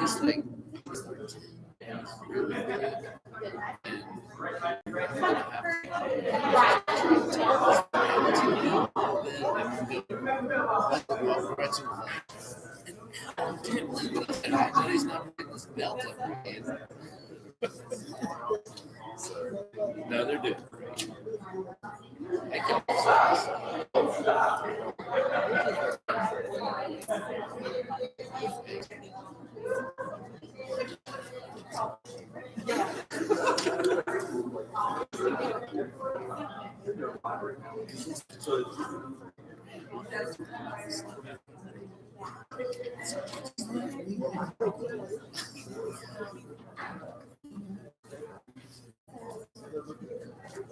He's like, he's not putting this belt every game. No, they're doing great. I can't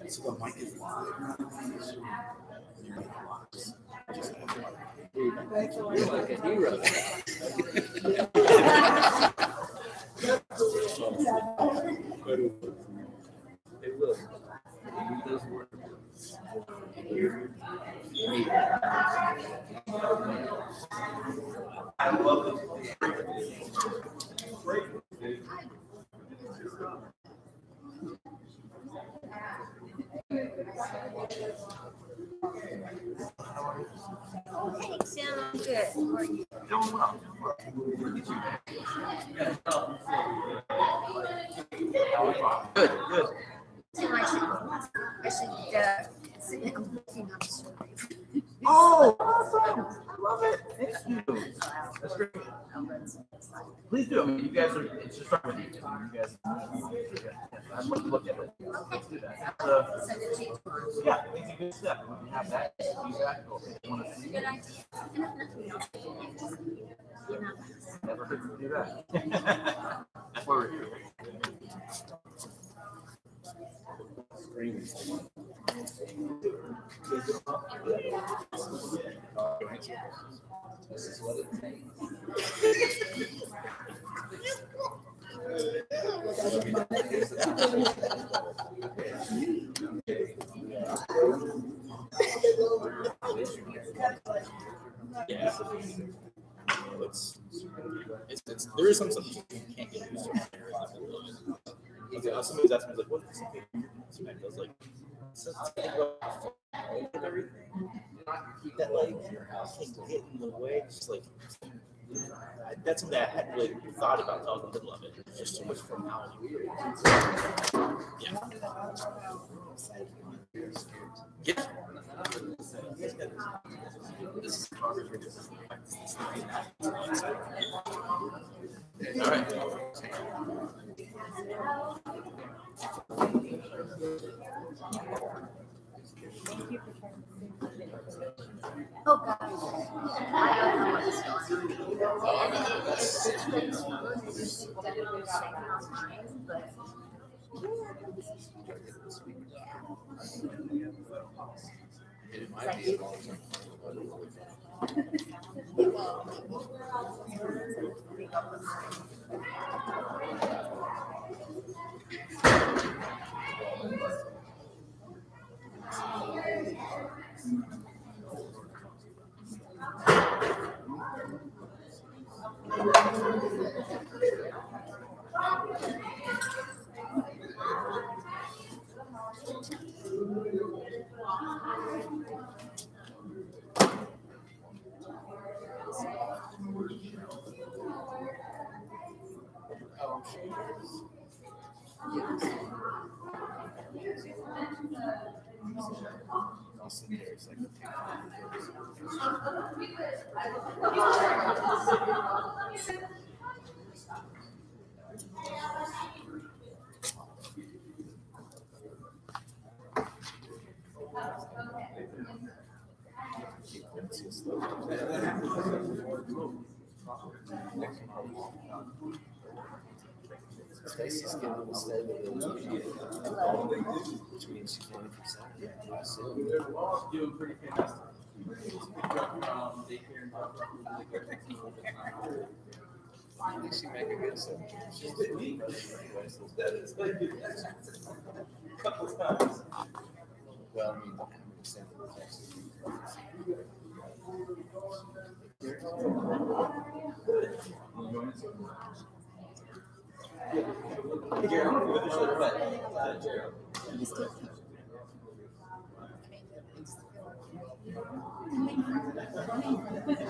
So the mic is live. You're like a hero. Hey, look. Read those words. Thanks, Sam. I'm good. Good, good. Tim, I should sit and looking on the story. Oh, awesome! I love it. Thank you. That's great. Please do. I mean, you guys are. It's just fun with you. You guys. I'd love to look at it. Let's do that. Send it to you tomorrow. Yeah, it's a good step. When you have that, you want to see. Good idea. And if nothing else, you know. Never hurts to do that. That's why we're here. This is what it takes. Yeah. It's there is some stuff you can't get used to. Okay, somebody's asking me like, what is this? I was like, everything that like can get in the way. Just like that's something that I hadn't really thought about until I was in the middle of it. It's just so much formality. Yeah. Yeah. This is progress. All right. Oh, God. I don't know what's going on. But It might be a long time. Stacy's getting a stay which means she's 20%. I assume. Doing pretty fantastic. I think she make a good set. Couple times. Well, I mean, Send them a text. Hey, Jerry, I don't know if you should, but Jerry.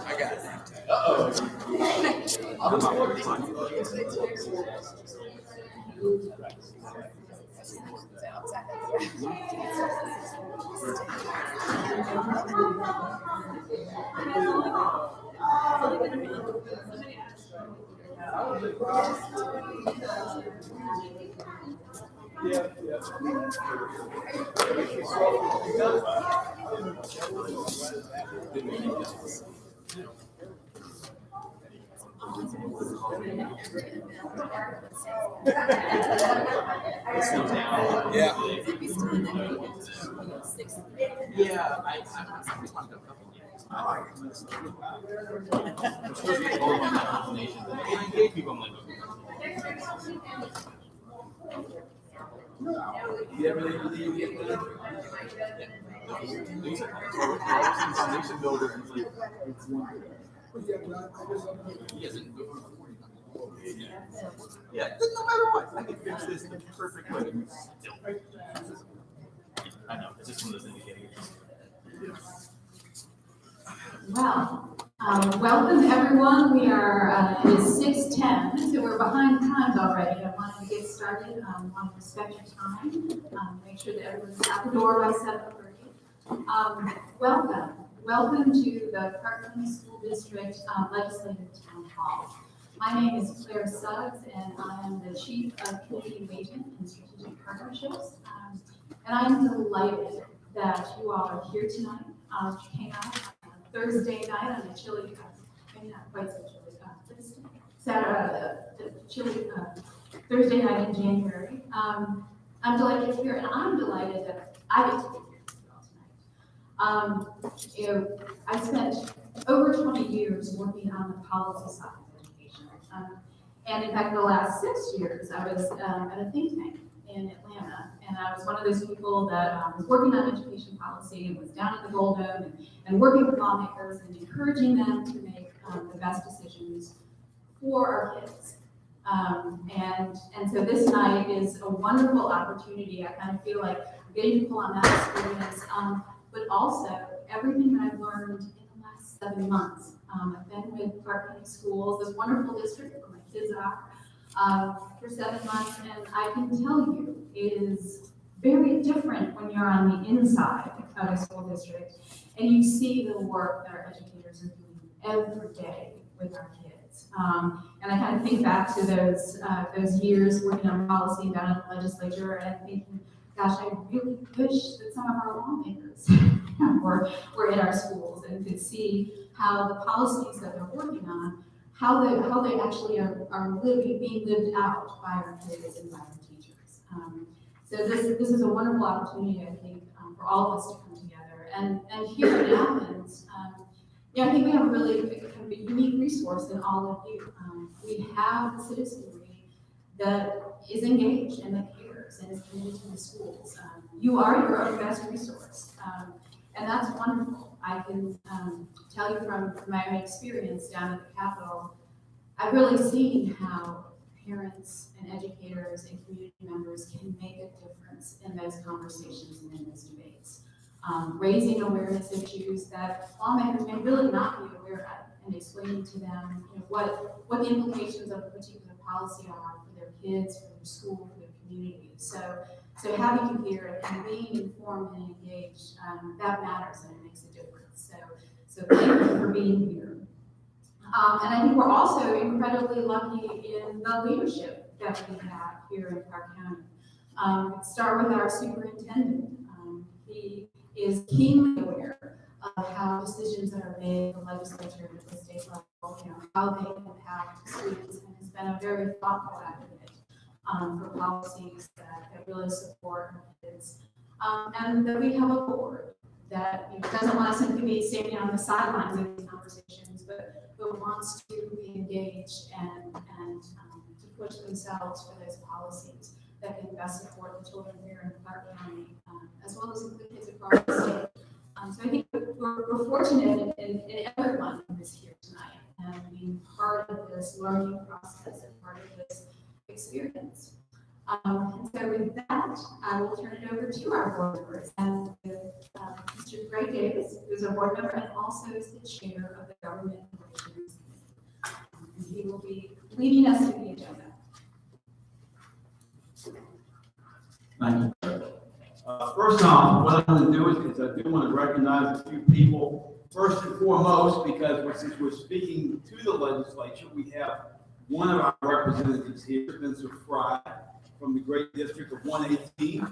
I got it. Yeah. Yeah, I responded to a couple of games. I'm supposed to be going on that combination. I engage people, I'm like, you ever get the foundation builder and he hasn't go for 40. Yeah, no matter what, I can fix this the perfect way. I know, it's just one of those indicators. Well, welcome everyone. We are, it is 6:10, so we're behind times already. I wanted to get started. Want to respect your time. Make sure that everyone's out the door by 7:30. Welcome to the Park County School District Legislative Town Hall. My name is Claire Suggs, and I am the Chief of Community Engagement and Strategic Partnerships. And I'm delighted that you all are here tonight. You came out on a Thursday night on a chilly, maybe not quite so chilly, chilly Thursday night in January. I'm delighted you're here, and I'm delighted that I get to be here with you all tonight. I spent over 20 years working on the policy side of education. And in fact, the last 6 years, I was at a think tank in Atlanta, and I was one of those people that was working on education policy and was down at the Gold Dome and working with lawmakers and encouraging them to make the best decisions for our kids. And so this night is a wonderful opportunity. I kind of feel like I'm getting to pull on that experience, but also everything that I've learned in the last 7 months. I've been with Park County Schools, this wonderful district where my kids are, for 7 months, and I can tell you it is very different when you're on the inside of a school district and you see the work that our educators are doing every day with our kids. And I kind of think back to those years working on policy down at the legislature and thinking, gosh, I really wish that some of our lawmakers were in our schools and could see how the policies that they're working on, how they actually are being lived out by our kids and by our teachers. So this is a wonderful opportunity, I think, for all of us to come together. And here at Athens, I think we have a really kind of a unique resource in all of you. We have the citizenry that is engaged and that cares and is committed to the schools. You are your own best resource, and that's wonderful. I can tell you from my own experience down at the Capitol, I've really seen how parents and educators and community members can make a difference in those conversations and in those debates. Raising awareness issues that lawmakers may really not be aware of, and explaining to them, what the implications of a particular policy are for their kids, for their school, for their community. So having you here and being informed and engaged, that matters and it makes a difference. So thank you for being here. And I think we're also incredibly lucky in the leadership that we have here in Park County. Start with our superintendent. He is keenly aware of how decisions that are made at the legislature and at the state level, how they impact students, and has been a very thoughtful advocate for policies that really support our kids. And that we have a board that doesn't want to simply be standing on the sidelines of these conversations, but wants to be engaged and to push themselves for those policies that can best support the children here in Clark County, as well as the kids across the state. we're fortunate in everyone who is here tonight and being part of this learning process and part of this experience. And so with that, I will turn it over to our board members and Mr. Greg Davis, who's a board member and also is the chair of the Government Relations Committee. And he will be leading us through the agenda. Thank you. First off, what I'm going to do is I do want to recognize a few people. First and foremost, because since we're speaking to the legislature, we have one of our representatives here, Spencer Fry, from the great district of 118. We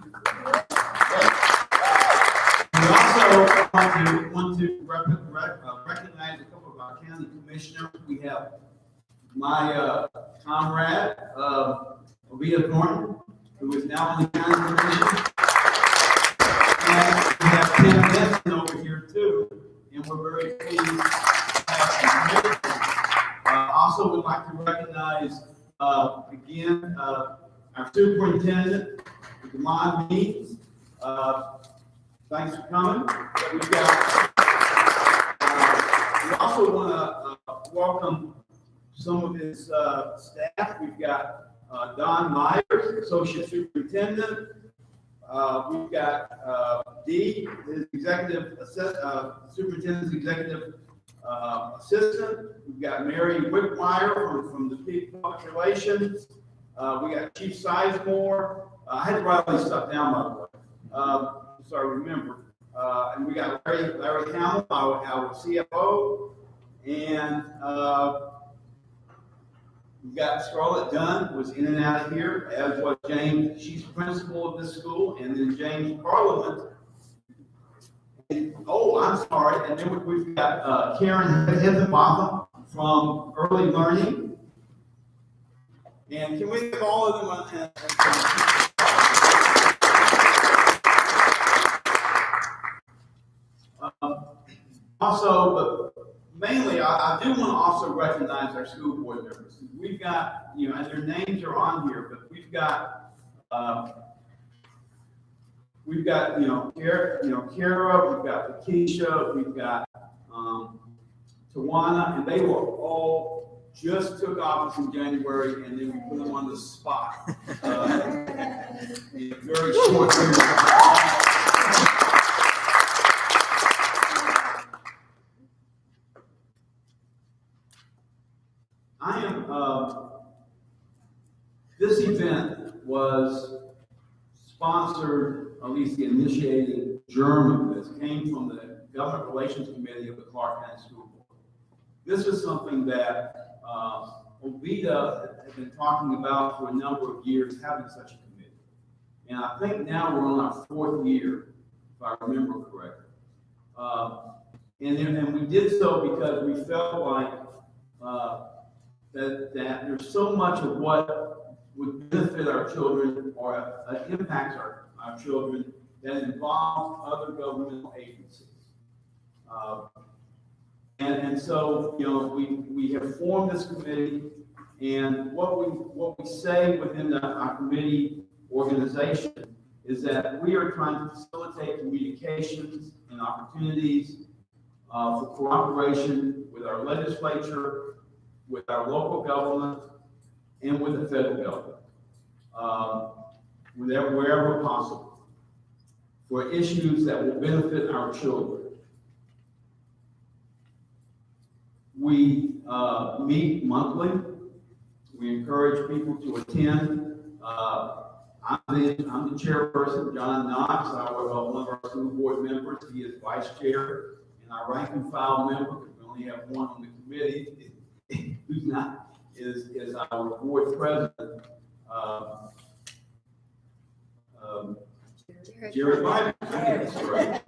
also want to recognize a couple of our county commissioners. We have my comrade, Ovita Thornton, who is now on the county commission. And we have Tim Benson over here too, and we're very pleased to have him. Also would like to recognize again our superintendent, Demond Means. Thanks for coming. We also want to welcome some of his staff. We've got Don Myers, Associate Superintendent. We've got Dee, his Superintendent's Executive Assistant. We've got Mary Wickmeyer from the Public Relations. We got Chief Sizemore. I had to write all this stuff down, by the way, so I remember. And we got Larry Hamill, our CFO. And we've got Scarlett Dunn, who was in and out of here, as was James. She's principal of this school. And then James Parliament. And, oh, I'm sorry. And then we've got Karen Higginbotham from Early Learning. And can we give all of them also, but mainly, I do want to also recognize our school board members. We've got, and their names are on here, but we've got, Kara, we've got Lakeisha, we've got Tawana, and they were all just took office in January, and then we put them on the spot in a very short period of time. This event was sponsored, at least the initiating germ of this came from the Government Relations Committee of the Clark County School Board. This is something that Ovita has been talking about for a number of years, having such a committee. And I think now we're on our 4th year, if I remember correctly. And we did so because we felt like that there's so much of what would benefit our children or impacts our children that involve other governmental agencies. And so, we have formed this committee, and what we say within our committee organization is that we are trying to facilitate communications and opportunities for cooperation with our legislature, with our local government, and with the federal government, wherever possible, for issues that will benefit our children. We meet monthly. We encourage people to attend. I'm the chairperson, John Knox, one of our school board members. He is vice chair, and our rank and file member, because we only have one on the committee, who's not, is our board president, Jerry Biden. That's right.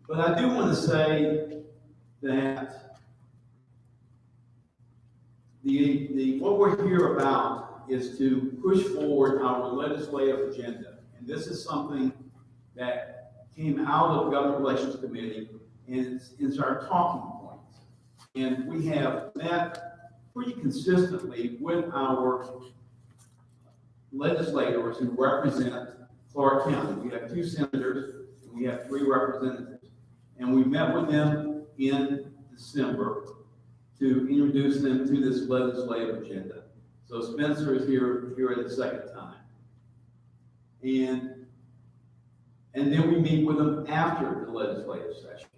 But I do want to say that what we're here about is to push forward our legislative agenda. And this is something that came out of the Government Relations Committee, and it's our talking points. And we have met pretty consistently with our legislators who represent Clark County. We have 2 senators, and we have 3 representatives. And we met with them in December to introduce them to this legislative agenda. So Spencer is here at the second time. And then we meet with them after the legislative session.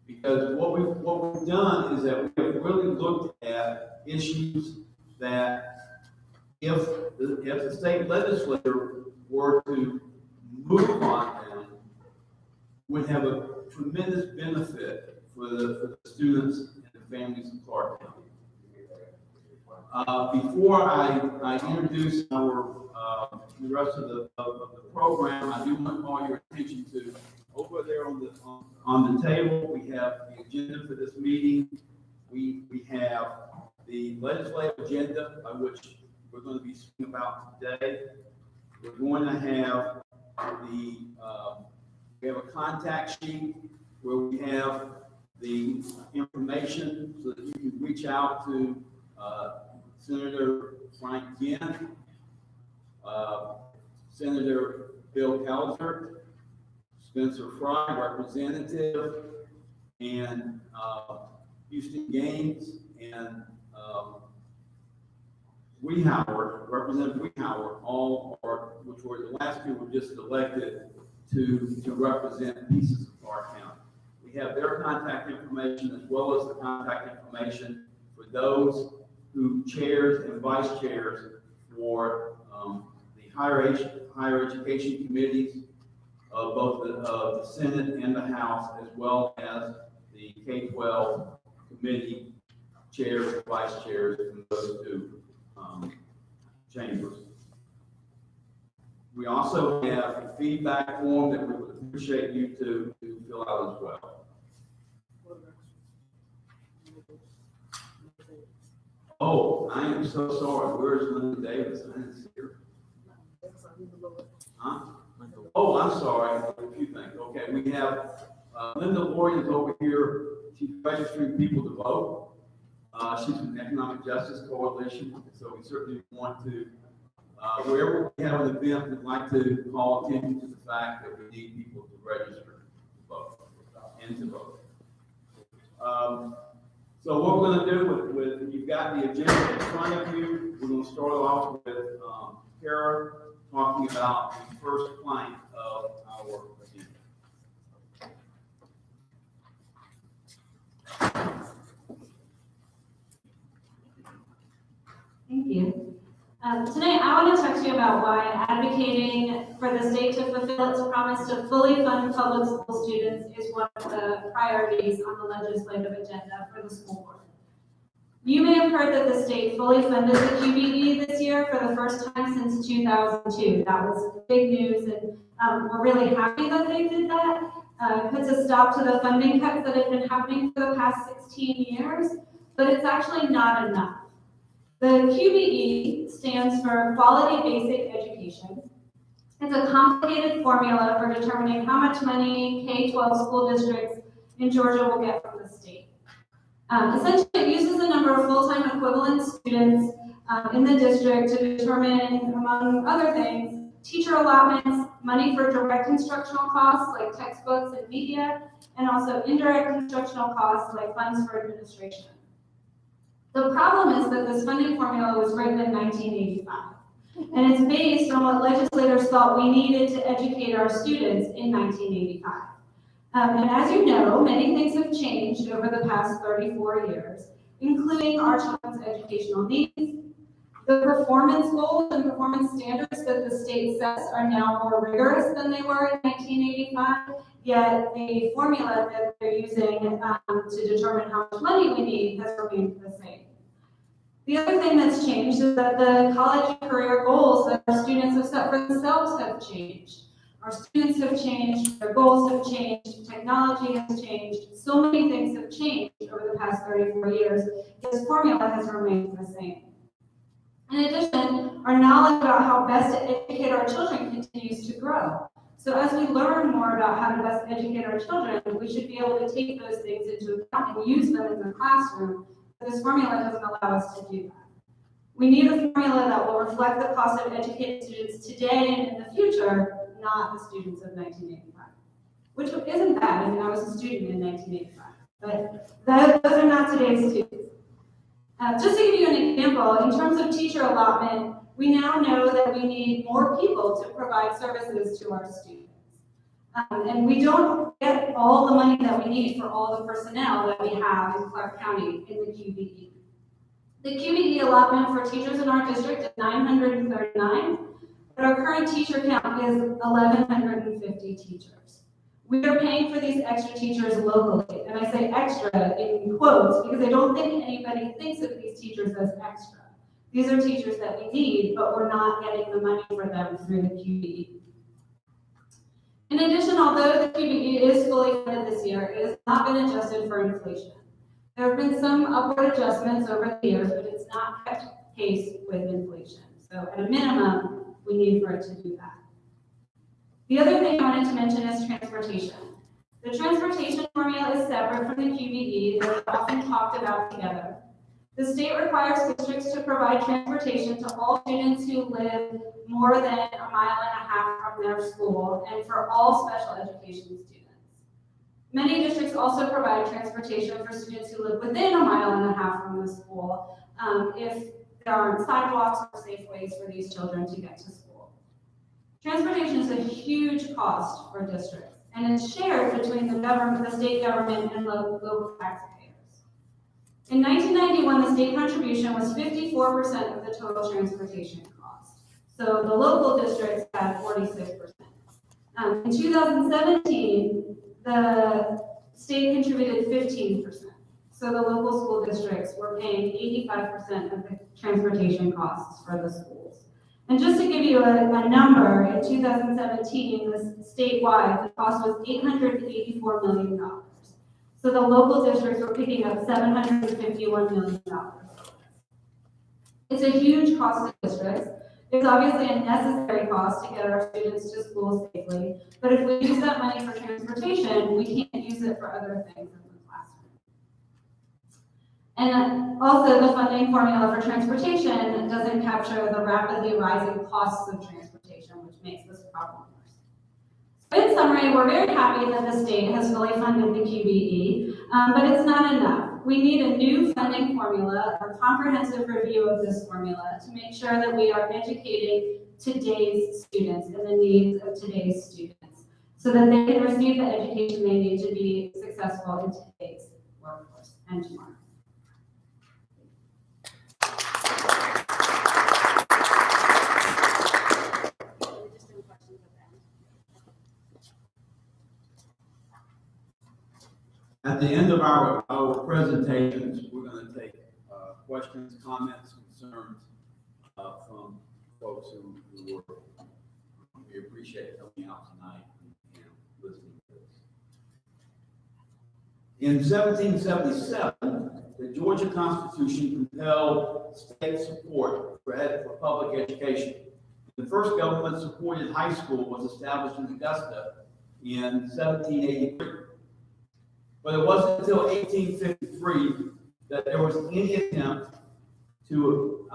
Because what we've done is that we have really looked at issues that if the state legislature were to move on them, would have a tremendous benefit for the students and the families of Clark County. Before I introduce the rest of the program, I do want to call your attention to over there on the table. We have the agenda for this meeting. We have the legislative agenda by which we're going to be speaking about today. We're going to have we have a contact sheet where we have the information so that you can reach out to Senator Frank Ginn, Senator Bill Pelzer, Spencer Fry, Representative, and Houston Gaines, and Weehauer, Representative Weehauer, all are, which were the last 2 were just elected to represent pieces of Clark County. We have their contact information as well as the contact information for those who chairs and vice chairs for the higher education committees of both the Senate and the House, as well as the K-12 committee chairs and vice chairs from those 2 chambers. We also have a feedback form that we would appreciate you to fill out as well. Oh, I am so sorry. Where's Linda Davis? I didn't see her. Huh? Oh, I'm sorry. A few things. Okay, we have Linda Lloyd is over here. She's registering people to vote. She's from the Economic Justice Coalition, so we certainly want to, wherever we have an event, we'd like to call attention to the fact that we need people to register to vote and to vote. So what we're going to do with you've got the agenda in front of you. We're going to start off with Kara talking about the first plank of our agenda. Thank you. Tonight, I want to talk to you about why advocating for the state to fulfill its promise to fully fund public school students is one of the priorities on the legislative agenda for the school board. You may have heard that the state fully funded the QBE this year for the first time since 2002. That was big news, and we're really happy that they did that. It puts a stop to the funding cuts that have been happening for the past 16 years, but it's actually not enough. The QBE stands for Quality Basic Education. It's a complicated formula for determining how much money K-12 school districts in Georgia will get from the state. Essentially, it uses the number of full-time equivalent students in the district to determine, among other things, teacher allotments, money for direct instructional costs like textbooks and media, and also indirect instructional costs like funds for administration. The problem is that this funding formula was written in 1985, and it's based on what legislators thought we needed to educate our students in 1985. And as you know, many things have changed over the past 34 years, including our children's educational needs. The performance goals and performance standards that the state sets are now more rigorous than they were in 1985, yet the formula that they're using to determine how much money we need has remained the same. The other thing that's changed is that the college career goals that our students have set for themselves have changed. Our students have changed, their goals have changed, technology has changed, so many things have changed over the past 34 years, yet this formula has remained the same. In addition, our knowledge about how best to educate our children continues to grow. So as we learn more about how to best educate our children, we should be able to take those things into account and use them in the classroom, but this formula doesn't allow us to do that. We need a formula that will reflect the cost of educating students today and in the future, not the students of 1985. which isn't bad. I mean, I was a student in 1985, but those are not today's students. Just to give you an example, in terms of teacher allotment, we now know that we need more people to provide services to our students. And we don't get all the money that we need for all the personnel that we have in Clark County in the QBE. The QBE allotment for teachers in our district is 939, but our current teacher count is 1,150 teachers. We are paying for these extra teachers locally, and I say extra in quotes because I don't think anybody thinks of these teachers as extra. These are teachers that we need, but we're not getting the money for them through the QBE. In addition, although the QBE is fully funded this year, it has not been adjusted for inflation. There have been some upward adjustments over the years, but it's not kept pace with inflation. So at a minimum, we need for it to do that. The other thing I wanted to mention is transportation. The transportation formula is separate from the QBE. They're often talked about together. The state requires districts to provide transportation to all students who live more than 1.5 miles from their school and for all special education students. Many districts also provide transportation for students who live within 1.5 miles from the school if there aren't sidewalks or safe ways for these children to get to school. Transportation is a huge cost for districts, and it's shared between the government, the state government, and local taxpayers. In 1991, the state contribution was 54% of the total transportation cost. So the local districts had 46%. In 2017, the state contributed 15%. So the local school districts were paying 85% of the transportation costs for the schools. And just to give you a number, in 2017, statewide, the cost was $884 million. So the local districts were picking up $751 million. It's a huge cost to districts. It's obviously a necessary cost to get our students to school safely, but if we use that money for transportation, we can't use it for other things in the classroom. And also the funding formula for transportation doesn't capture the rapidly rising costs of transportation, which makes this problem worse. So in summary, we're very happy that the state has fully funded the QBE, but it's not enough. We need a new funding formula, a comprehensive review of this formula to make sure that we are educating today's students and the needs of today's students so that they can receive the education they need to be successful in today's workforce and tomorrow. At the end of our presentations, we're going to take questions, comments, concerns from folks who were. We appreciate coming out tonight and listening to this. In 1777, the Georgia Constitution compelled state support for public education. The first government-supported high school was established in Augusta in 1783. But it wasn't until 1853 that there was any attempt to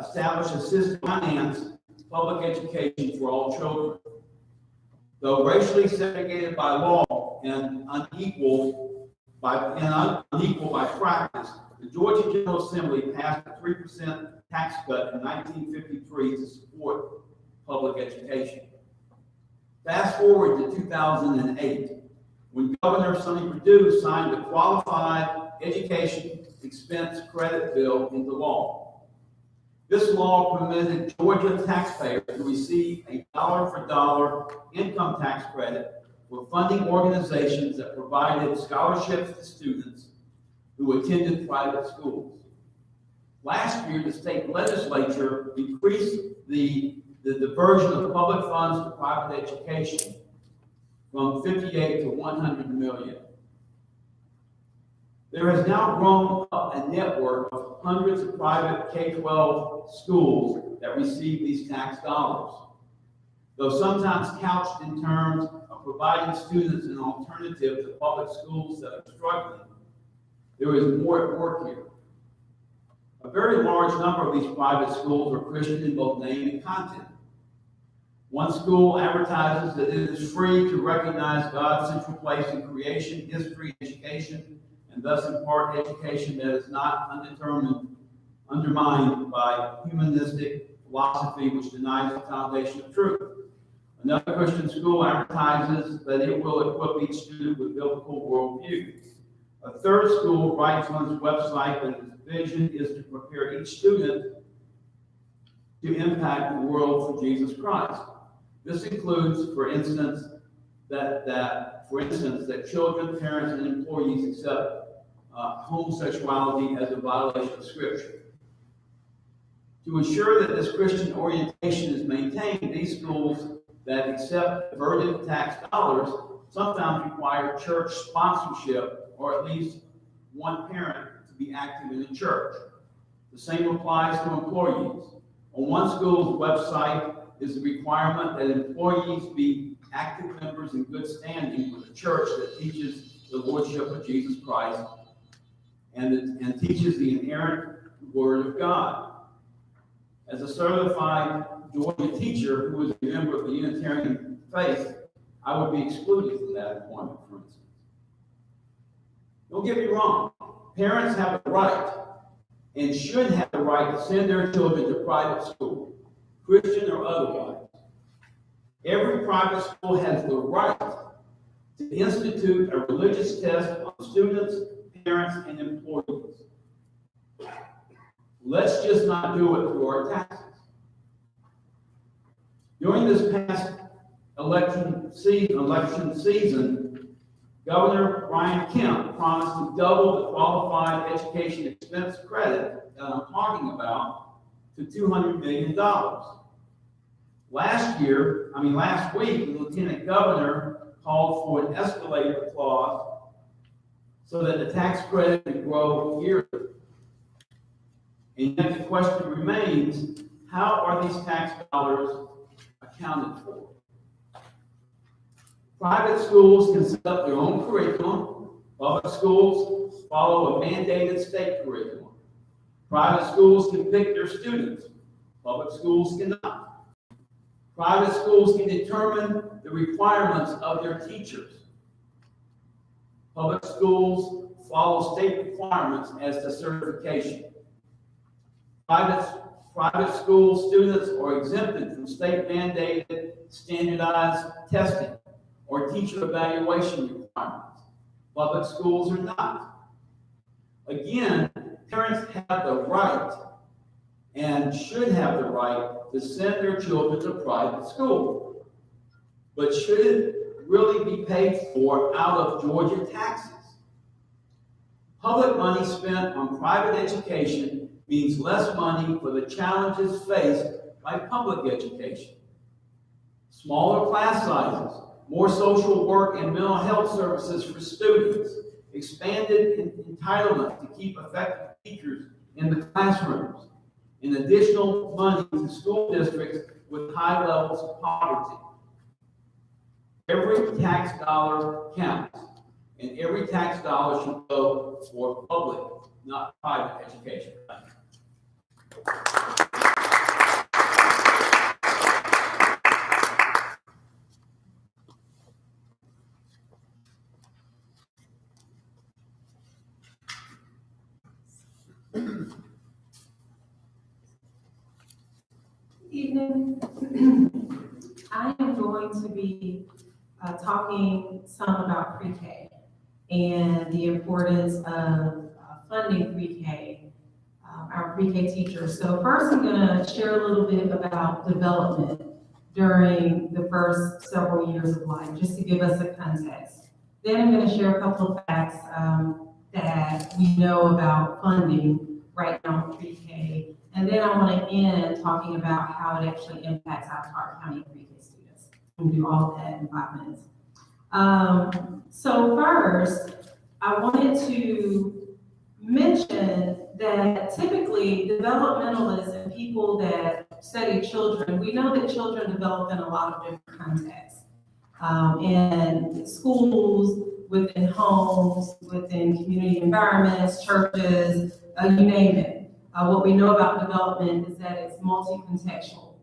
establish a system to finance public education for all children. Though racially segregated by law and unequal by practice, the Georgia General Assembly passed a 3% tax cut in 1953 to support public education. Fast forward to 2008. When Governor Sonny Perdue signed the Qualified Education Expense Credit Bill into law. This law permitted Georgia taxpayers to receive a dollar-for-dollar income tax credit for funding organizations that provided scholarships to students who attended private schools. Last year, the state legislature increased the diversion of public funds to private education from 58 to 100 million. There has now grown up a network of hundreds of private K-12 schools that receive these tax dollars. Though sometimes couched in terms of providing students an alternative to public schools that are struggling, there is more at work here. A very large number of these private schools are Christian in both name and content. One school advertises that it is free to recognize God's central place in creation, history, education, and thus impart education that is not undermined by humanistic philosophy which denies the foundation of truth. Another Christian school advertises that it will equip each student with biblical worldview. A third school writes on its website that its vision is to prepare each student to impact the world for Jesus Christ. This includes, for instance, that children, parents, and employees accept homosexuality as a violation of Scripture. To ensure that this Christian orientation is maintained, these schools that accept diverted tax dollars sometimes require church sponsorship or at least one parent to be active in the church. The same applies to employees. On one school's website is the requirement that employees be active members in good standing with a church that teaches the Lordship of Jesus Christ and teaches the inerrant Word of God. As a certified Georgia teacher who is a member of the Unitarian faith, I would be excluded from that employment, for instance. Don't get me wrong. Parents have the right and should have the right to send their children to private school, Christian or otherwise. Every private school has the right to institute a religious test on students, parents, and employees. Let's just not do it through our taxes. During this past election season, Governor Brian Kemp promised to double the qualified education expense credit that I'm talking about to $200 million. Last week, the Lieutenant Governor called for an escalator clause so that the tax credit can grow yearly. And yet the question remains, how are these tax dollars accounted for? Private schools can set up their own curriculum. Public schools follow a mandated state curriculum. Private schools can pick their students. Public schools cannot. Private schools can determine the requirements of their teachers. Public schools follow state requirements as to certification. Private school students are exempted from state-mandated standardized testing or teacher evaluation requirements. Public schools are not. Again, parents have the right and should have the right to send their children to private school. But should it really be paid for out of Georgia taxes? Public money spent on private education means less money for the challenges faced by public education. Smaller class sizes, more social work and mental health services for students, expanded entitlement to keep effective teachers in the classrooms, and additional money to school districts with high levels of poverty. Every tax dollar counts, and every tax dollar should go for public, not private education. Evening. I am going to be talking some about pre-K and the importance of funding pre-K, our pre-K teachers. So first I'm going to share a little bit about development during the first several years of life, just to give us a context. Then I'm going to share a couple of facts that we know about funding right now in pre-K. And then I want to end talking about how it actually impacts our Clark County pre-K students. We'll do all of that in 5 minutes. So first, I wanted to mention that typically developmentalists and people that study children, we know that children develop in a lot of different contexts. In schools, within homes, within community environments, churches, you name it. What we know about development is that it's multi-contextual.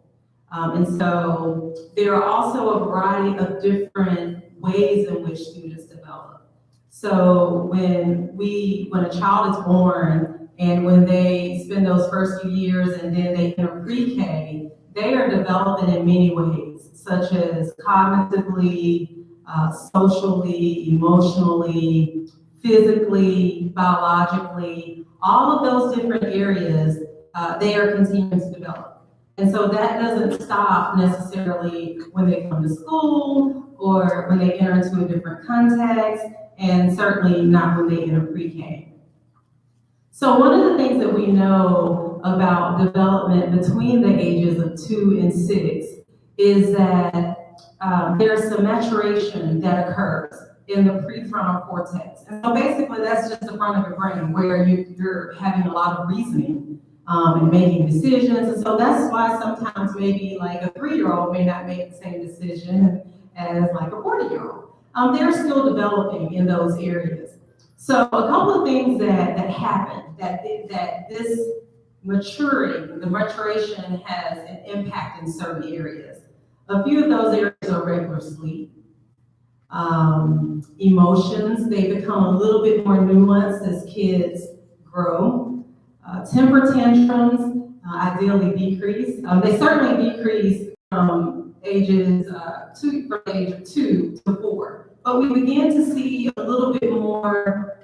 And so there are also a variety of different ways in which students develop. So when a child is born and when they spend those first few years and then they enter pre-K, they are developing in many ways, such as cognitively, socially, emotionally, physically, biologically, all of those different areas, they are continuing to develop. And so that doesn't stop necessarily when they come to school or when they enter into a different context, and certainly not when they enter pre-K. So one of the things that we know about development between the ages of 2 and 6 is that there's some maturation that occurs in the prefrontal cortex. And so basically that's just the front of your brain where you're having a lot of reasoning and making decisions. And so that's why sometimes maybe like a 3-year-old may not make the same decision as like a 40-year-old. They're still developing in those areas. So a couple of things that happen, that this maturing, the maturation has an impact in certain areas. A few of those areas are regular sleep. Emotions, they become a little bit more nuanced as kids grow. Temper tantrums ideally decrease. They certainly decrease from the age of 2 to 4. But we begin to see a little bit more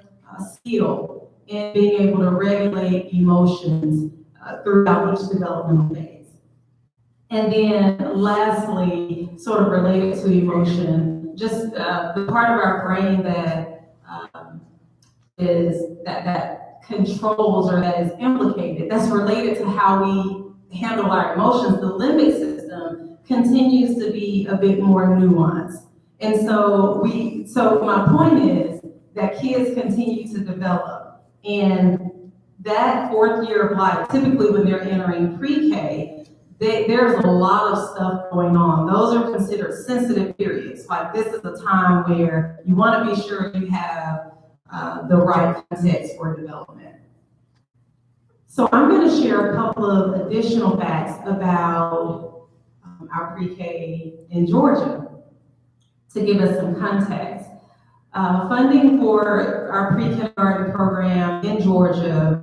skill in being able to regulate emotions throughout each developmental phase. And then lastly, sort of related to emotion, just the part of our brain that controls or that is implicated, that's related to how we handle our emotions, the limbic system continues to be a bit more nuanced. And so my point is that kids continue to develop, and that 4th year of life, typically when they're entering pre-K, there's a lot of stuff going on. Those are considered sensitive periods. Like this is a time where you want to be sure you have the right context for development. So I'm going to share a couple of additional facts about our pre-K in Georgia to give us some context. Funding for our pre-kindergarten program in Georgia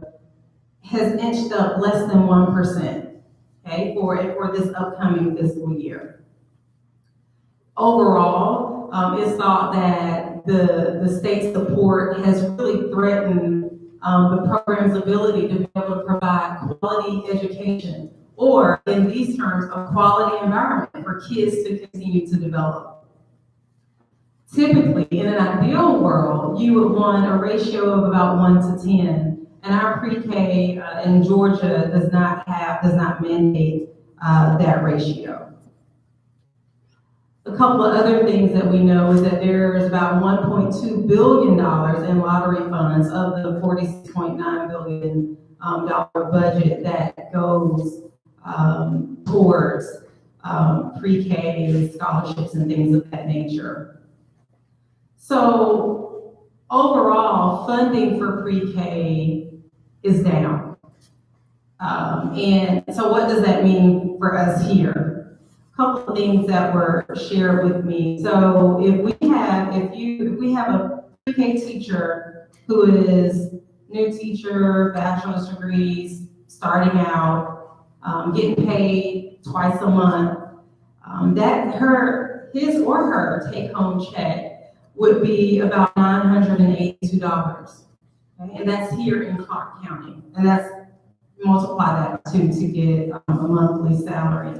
has inched up less than 1%, okay, for this upcoming fiscal year. Overall, it's thought that the state support has really threatened the program's ability to be able to provide quality education, or in these terms, a quality environment for kids to continue to develop. Typically, in an ideal world, you would want a ratio of about 1 to 10, and our pre-K in Georgia does not mandate that ratio. A couple of other things that we know is that there's about $1.2 billion in lottery funds of the $46.9 billion budget that goes towards pre-K scholarships and things of that nature. So overall, funding for pre-K is down. And so what does that mean for us here? A couple of things that were shared with me. So if we have a pre-K teacher who is new teacher, bachelor's degrees, starting out, getting paid twice a month, his or her take-home check would be about $982, okay? And that's here in Clark County, and that's multiply that by 2 to get a monthly salary.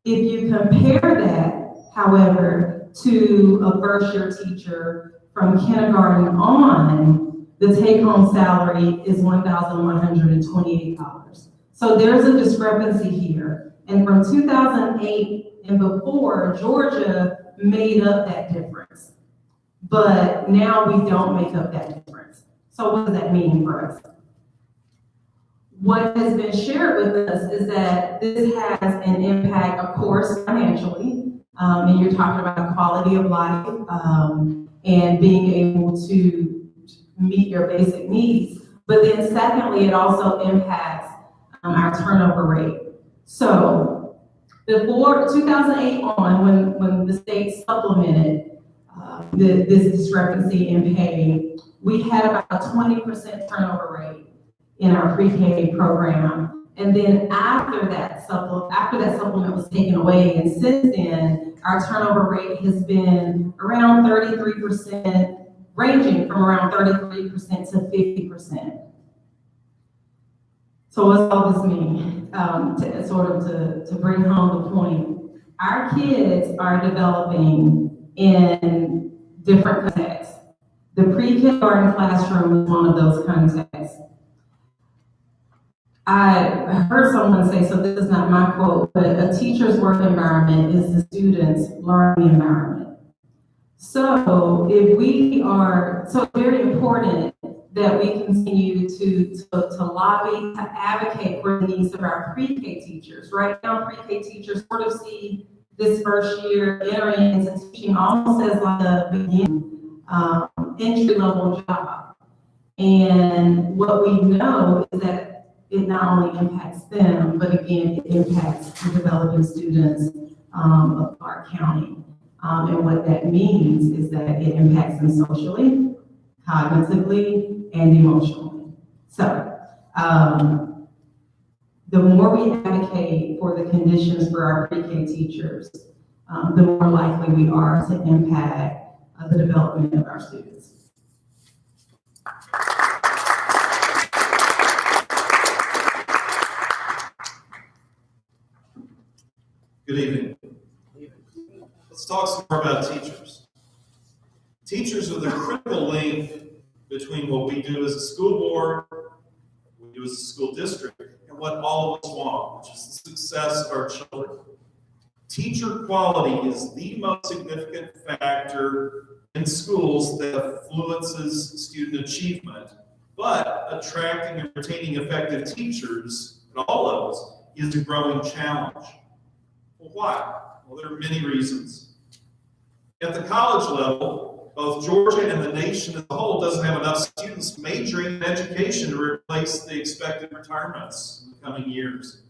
If you compare that, however, to a first-year teacher from kindergarten on, the take-home salary is $1,128. So there's a discrepancy here, and from 2008 and before, Georgia made up that difference. But now we don't make up that difference. So what does that mean for us? What has been shared with us is that this has an impact, of course, financially, and you're talking about quality of life and being able to meet your basic needs. But then secondly, it also impacts our turnover rate. So Before 2008 on, when the state supplemented this discrepancy in pay, we had about a 20% turnover rate in our pre-K program. And then after that supplement was taken away, and since then, our turnover rate has been around 33%, ranging from around 33% to 50%. So what's all this mean? To bring home the point, our kids are developing in different contexts. The pre-kindergarten classroom is one of those contexts. I heard someone say, so this is not my quote, but a teacher's work environment is the student's learning environment. So it's very important that we continue to lobby, to advocate for the needs of our pre-K teachers. Right now, pre-K teachers sort of see this first year entering into teaching almost as like a beginning, entry-level job. And what we know is that it not only impacts them, but again, it impacts the developing students of Clark County. And what that means is that it impacts them socially, cognitively, and emotionally. So, the more we advocate for the conditions for our pre-K teachers, the more likely we are to impact the development of our students. Good evening. Let's talk some more about teachers. Teachers are the critical link between what we do as a school board, what we do as a school district, and what all of us want, which is the success of our children. Teacher quality is the most significant factor in schools that influences student achievement, but attracting and retaining effective teachers at all levels is a growing challenge. Well, why? Well, there are many reasons. At the college level, both Georgia and the nation as a whole doesn't have enough students majoring in education to replace the expected retirements in the coming years.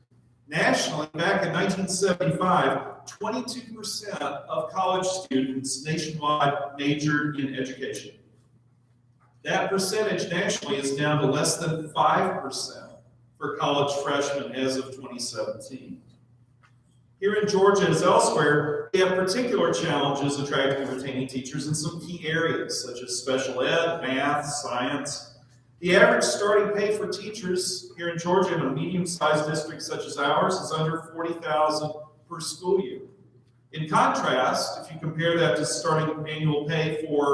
Nationally, back in 1975, 22% of college students nationwide majored in education. That percentage nationally is down to less than 5% for college freshmen as of 2017. Here in Georgia, as elsewhere, we have particular challenges attracting and retaining teachers in some key areas, such as special ed, math, science. The average starting pay for teachers here in Georgia in a medium-sized district such as ours is under $40,000 per school year. In contrast, if you compare that to starting annual pay for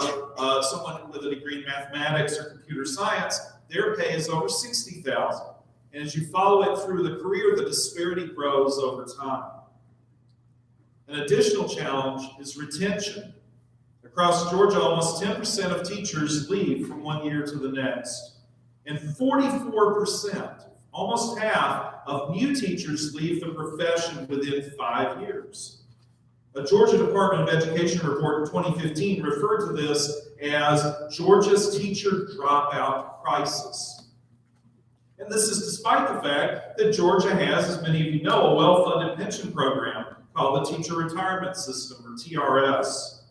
someone with a degree in mathematics or computer science, their pay is over $60,000. And as you follow it through the career, the disparity grows over time. An additional challenge is retention. Across Georgia, almost 10% of teachers leave from one year to the next. And 44%, almost half, of new teachers leave the profession within 5 years. A Georgia Department of Education report in 2015 referred to this as Georgia's teacher dropout crisis. And this is despite the fact that Georgia has, as many of you know, a well-funded pension program called the Teacher Retirement System, or TRS.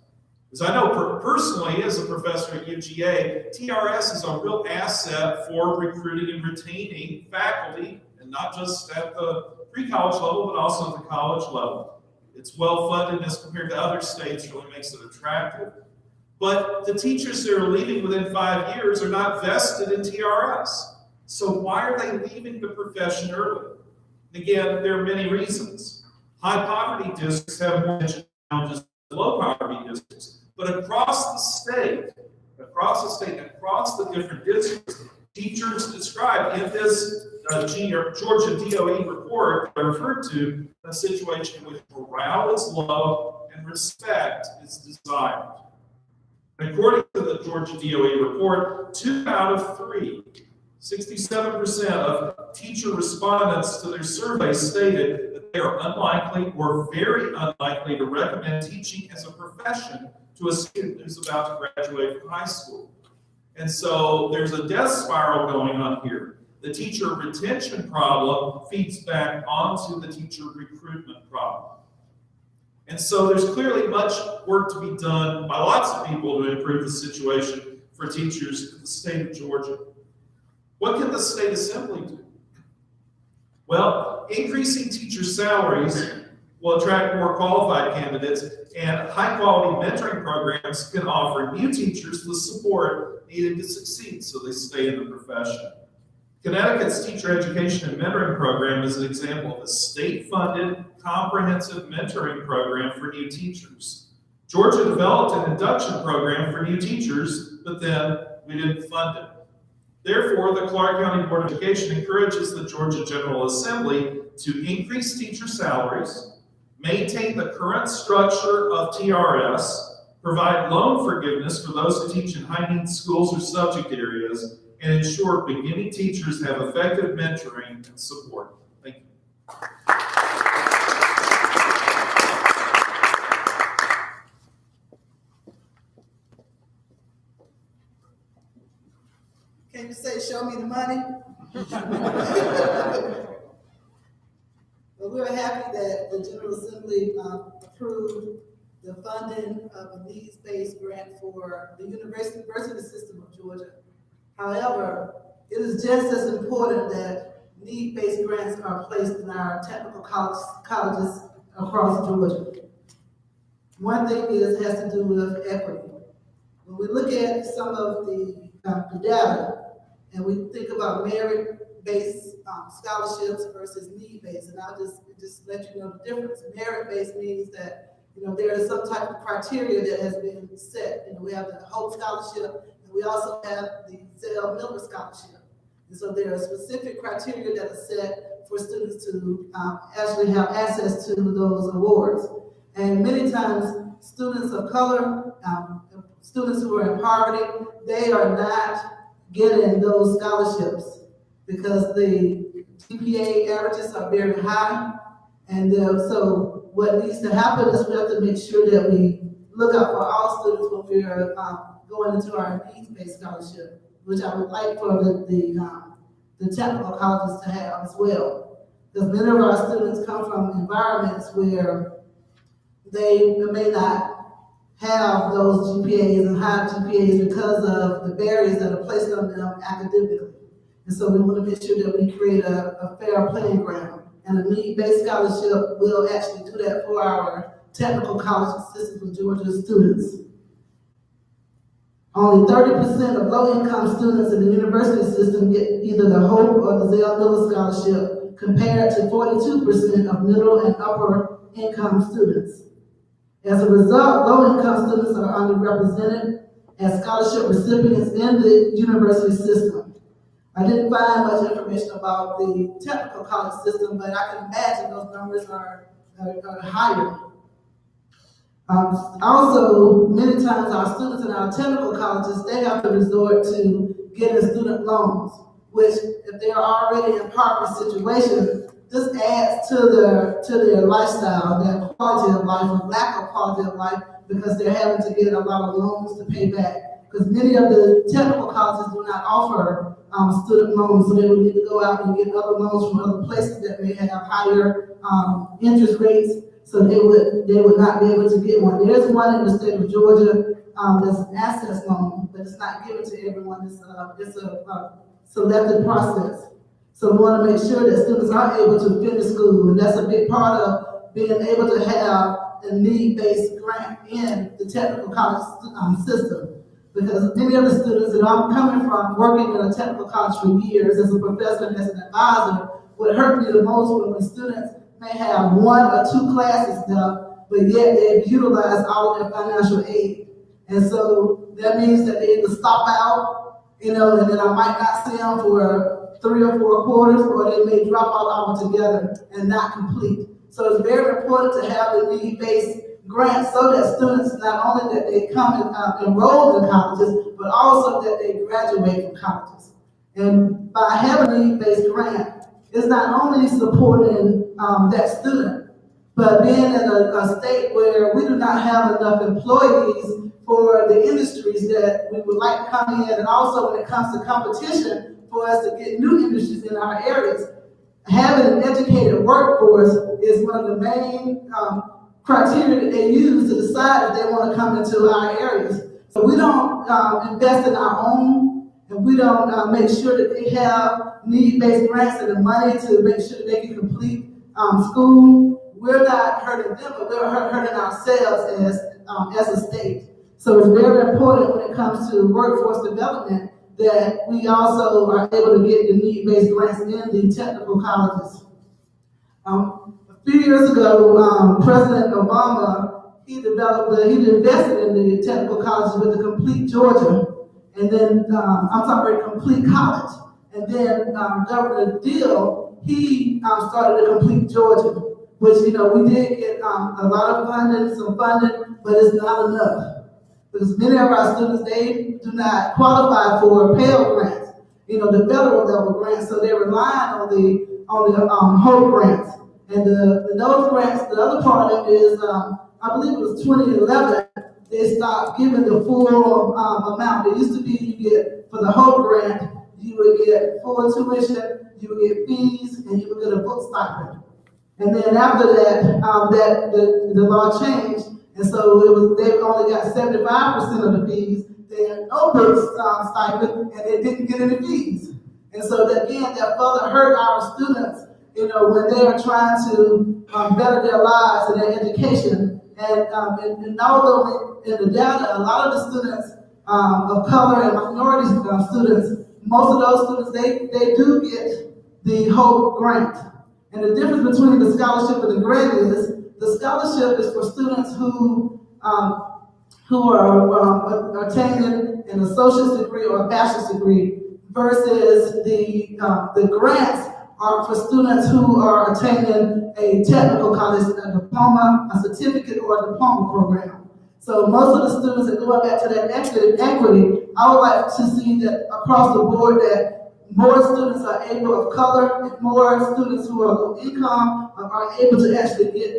As I know personally, as a professor at UGA, TRS is a real asset for recruiting and retaining faculty, and not just at the pre-college level, but also at the college level. It's well-funded as compared to other states, really makes it attractive. But the teachers that are leaving within 5 years are not vested in TRS. So why are they leaving the profession early? Again, there are many reasons. High poverty districts have more challenges than low poverty districts. But across the state, across the different districts, teachers described in this Georgia DOE report I referred to a situation in which morale is low and respect is desired. According to the Georgia DOE report, 2 out of 3, 67% of teacher respondents to their survey stated that they are unlikely or very unlikely to recommend teaching as a profession to a student who's about to graduate from high school. And so there's a death spiral going on here. The teacher retention problem feeds back onto the teacher recruitment problem. And so there's clearly much work to be done by lots of people to improve the situation for teachers in the state of Georgia. What can the state assembly do? Well, increasing teacher salaries will attract more qualified candidates, and high-quality mentoring programs can offer new teachers the support needed to succeed so they stay in the profession. Connecticut's teacher education and mentoring program is an example of a state-funded, comprehensive mentoring program for new teachers. Georgia developed an induction program for new teachers, but then we didn't fund it. Therefore, the Clark County Board of Education encourages the Georgia General Assembly to increase teacher salaries, maintain the current structure of TRS, provide loan forgiveness for those who teach in high-needs schools or subject areas, and ensure beginning teachers have effective mentoring and support. Thank you. Can you say, show me the money? But we're happy that the General Assembly approved the funding of a needs-based grant for the university system of Georgia. However, it is just as important that need-based grants are placed in our technical colleges across Georgia. One thing has to do with equity. When we look at some of the data, and we think about merit-based scholarships versus need-based, and I'll just let you know the difference. Merit-based means that there is some type of criteria that has been set. We have the Hope Scholarship, and we also have the Zell Miller Scholarship. And so there are specific criteria that are set for students to actually have access to those awards. And many times, students of color, students who are in poverty, they are not getting those scholarships because the GPA averages are very high. And so what needs to happen is we have to make sure that we look out for all students when we are going into our needs-based scholarship, which I would like for the technical colleges to have as well. Because many of our students come from environments where they may not have those GPAs and high GPAs because of the barriers that are placed on them academically. And so we want to make sure that we create a fair playing ground. And a need-based scholarship will actually do that for our technical college system of Georgia students. Only 30% of low-income students in the university system get either the Hope or the Zell Miller Scholarship, compared to 42% of middle and upper income students. As a result, low-income students are underrepresented as scholarship recipients in the university system. I didn't find much information about the technical college system, but I can imagine those numbers are higher. Also, many times our students in our technical colleges, they have to resort to getting student loans, which if they're already in a poverty situation, this adds to their lifestyle, their quality of life, or lack of quality of life, because they're having to get a lot of loans to pay back. Because many of the technical colleges do not offer student loans, so they would need to go out and get other loans from other places that may have higher interest rates, so they would not be able to get one. There's one in the state of Georgia that's an access loan, but it's not given to everyone. It's a selected process. So we want to make sure that students are able to finish school, and that's a big part of being able to have a need-based grant in the technical college system. Because many of the students that I'm coming from, working in a technical college for years as a professor and as an advisor, what hurt me the most when students may have 1 or 2 classes left, but yet they've utilized all of their financial aid. And so that means that they either stop out, and then I might not see them for 3 or 4 quarters, or they may drop out altogether and not complete. So it's very important to have the need-based grants so that students, not only that they come and enroll in colleges, but also that they graduate from colleges. And by having a need-based grant, it's not only supporting that student, but being in a state where we do not have enough employees for the industries that we would like to come in, and also when it comes to competition for us to get new industries in our areas. Having an educated workforce is one of the main criteria that they use to decide if they want to come into our areas. So we don't invest in our own, and we don't make sure that they have need-based grants and the money to make sure that they can complete school. We're not hurting them, but we're hurting ourselves as a state. So it's very important when it comes to workforce development that we also are able to get the need-based grants in the technical colleges. A few years ago, President Obama, he invested in the technical colleges with the Complete Georgia, and then, I'm talking about Complete College. And then Governor Deal, he started the Complete Georgia, which, we did get a lot of some funding, but it's not enough. Because many of our students, they do not qualify for Pell grants, the federal level grants, so they're relying on the HOPE grants. And those grants, the other part of it is, I believe it was 2011, they stopped giving the full amount. It used to be you get, for the HOPE grant, you would get full tuition, you would get fees, and you would get a book stipend. And then after that, the law changed, and so they only got 75% of the fees. They had no book stipend, and they didn't get any fees. And so that further hurt our students, when they are trying to better their lives and their education. And although in the data, a lot of the students of color and minority students, most of those students, they do get the HOPE grant. And the difference between the scholarship and the grant is, the scholarship is for students who are attaining an associate's degree or a bachelor's degree, versus the grants are for students who are attaining a technical college, a diploma, a certificate, or a diploma program. So most of the students, and going back to that equity, I would like to see that across the board that more students are able of color, and more students who are low income are able to actually get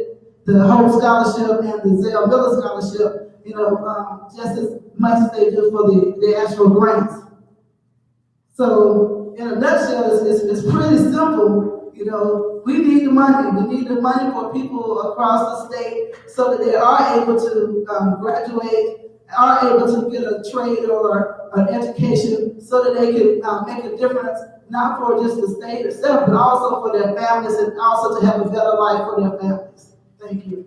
the HOPE scholarship and the Zell Miller scholarship, just as much as they do for the actual grants. So in a nutshell, it's pretty simple. We need the money. We need the money for people across the state so that they are able to graduate, are able to get a trade or an education so that they can make a difference, not for just the state itself, but also for their families and also to have a better life for their families. Thank you.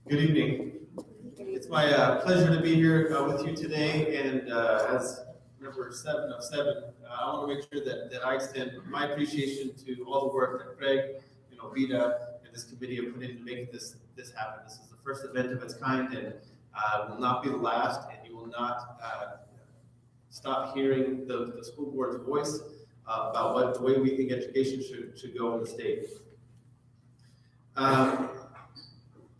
Good evening. It's my pleasure to be here with you today, and as number 7 of 7, I want to make sure that I extend my appreciation to all the work that Craig, Vita, and this committee have put into making this happen. This is the first event of its kind, and will not be the last, and you will not stop hearing the school board's voice about the way we think education should go in the state.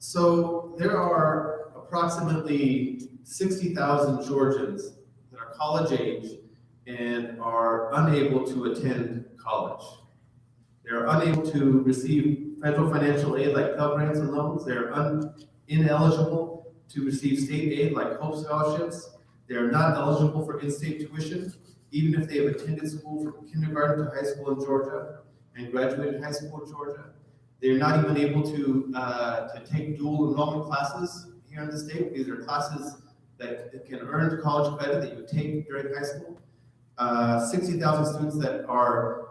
So there are approximately 60,000 Georgians that are college age and are unable to attend college. They're unable to receive federal financial aid like Pell Grants and loans. They're ineligible to receive state aid like HOPE scholarships. They're not eligible for in-state tuition, even if they have attended school from kindergarten to high school in Georgia and graduated high school in Georgia. They're not even able to take dual enrollment classes here in the state. These are classes that can earn college credit that you would take during high school. 60,000 students that are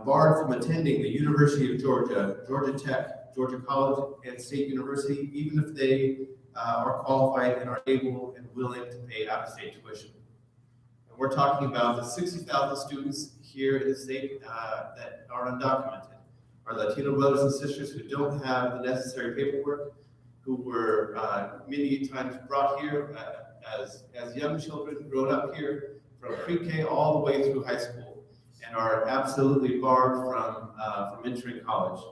barred from attending the University of Georgia, Georgia Tech, Georgia College, and State University, even if they are qualified and are able and willing to pay out-of-state tuition. And we're talking about the 60,000 students here in the state that are undocumented. Our Latino brothers and sisters who don't have the necessary paperwork, who were many times brought here as young children, grown up here from pre-K all the way through high school, and are absolutely barred from entering college.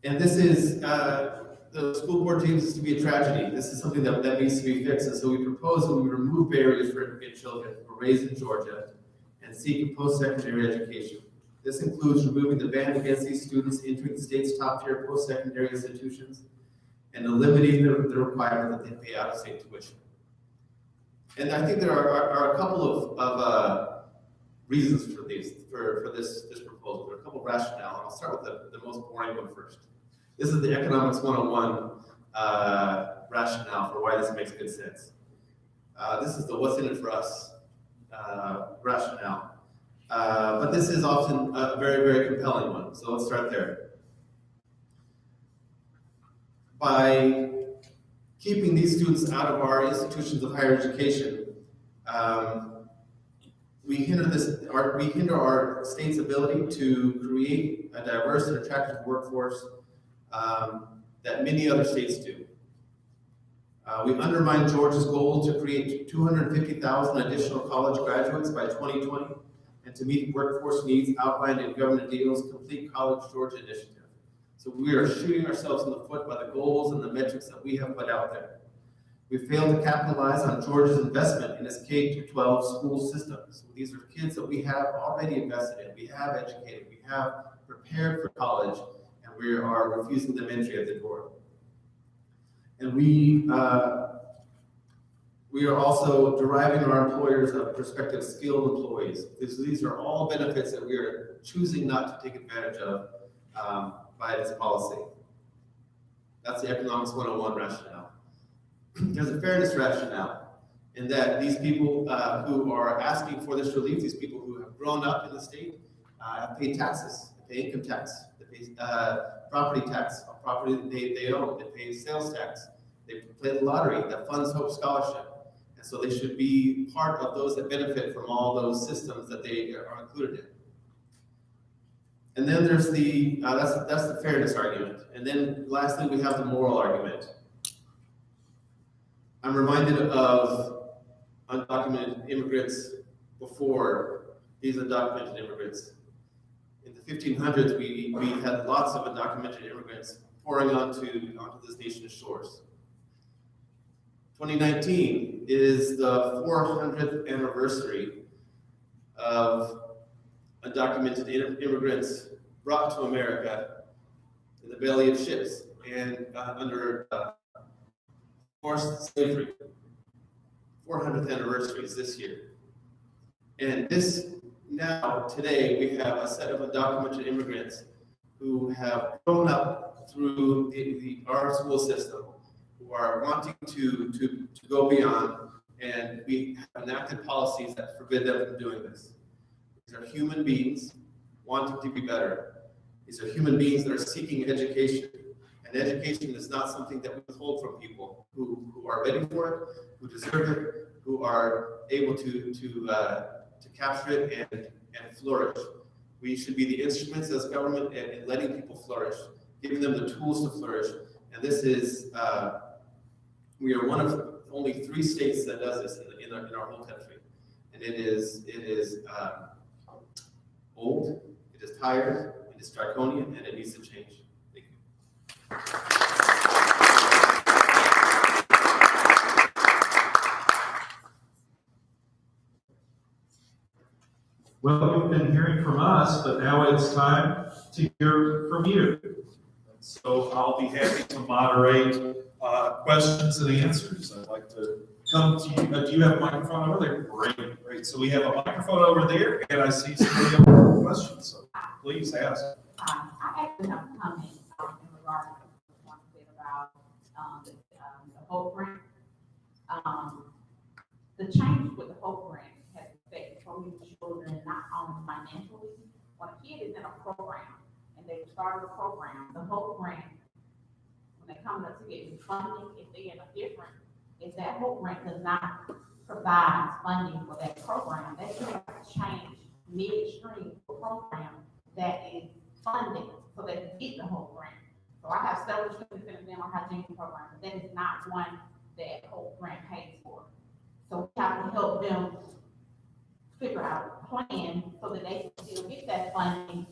And this is, the school board deems this to be a tragedy. This is something that needs to be fixed, and so we propose that we remove barriers for immigrant children who were raised in Georgia, and seek a post-secondary education. This includes removing the ban against these students entering the state's top-tier post-secondary institutions and eliminating the requirement that they pay out-of-state tuition. And I think there are a couple of reasons for this proposal. There are a couple of rationale, and I'll start with the most boring one first. This is the Economics 101 rationale for why this makes good sense. This is the what's in it for us rationale. But this is often a very, very compelling one. So let's start there. By keeping these students out of our institutions of higher education, we hinder our state's ability to create a diverse and attractive workforce that many other states do. We undermine Georgia's goal to create 250,000 additional college graduates by 2020 and to meet workforce needs outlined in Governor Deal's Complete College Georgia initiative. So we are shooting ourselves in the foot by the goals and the metrics that we have put out there. We failed to capitalize on Georgia's investment in its K-12 school system. So these are kids that we have already invested in, we have educated, we have prepared for college, and we are refusing them entry at the door. And we are also deriving our employers of prospective skilled employees. These are all benefits that we are choosing not to take advantage of by this policy. That's the Economics 101 rationale. There's a fairness rationale in that these people who are asking for this relief, these people who have grown up in the state, have paid taxes, they pay income tax, they pay property tax on property that they own, they pay sales tax, they play the lottery that funds Hope Scholarship. And so they should be part of those that benefit from all those systems that they are included in. And then there's the, that's the fairness argument. And then lastly, we have the moral argument. I'm reminded of undocumented immigrants before these undocumented immigrants. In the 1500s, we had lots of undocumented immigrants pouring onto this nation's shores. 2019 is the 400th anniversary of undocumented immigrants brought to America in the belly of ships and under forced slavery. 400th anniversary is this year. And today, we have a set of undocumented immigrants who have grown up through our school system, who are wanting to go beyond, and we have enacted policies that forbid them from doing this. These are human beings wanting to be better. These are human beings that are seeking education. And education is not something that we withhold from people who are ready for it, who deserve it, who are able to capture it and flourish. We should be the instruments as government in letting people flourish, giving them the tools to flourish. And this is, we are one of only 3 states that does this in our whole country. And it is old, it is tired, it is draconian, and it needs to change. Thank you. Well, you've been hearing from us, but now it's time to hear from you. So I'll be happy to moderate questions and answers. I'd like to come to you. Do you have a microphone over there? Great. So we have a microphone over there, and I see somebody else with questions. So please ask. I actually have a comment in regard to what you said about the Hope Grant. The change with the Hope Grant has affected so many children, not only financially. When a kid is in a program and they start a program, the Hope Grant, when they come up to get funding, if they're in a different, if that Hope Grant does not provide funding for that program, they should have to change midstream program that is funding so they can get the Hope Grant. So I have several students in the dental hygiene program, but that is not one that Hope Grant pays for. So we have to help them figure out a plan so that they can still get that funding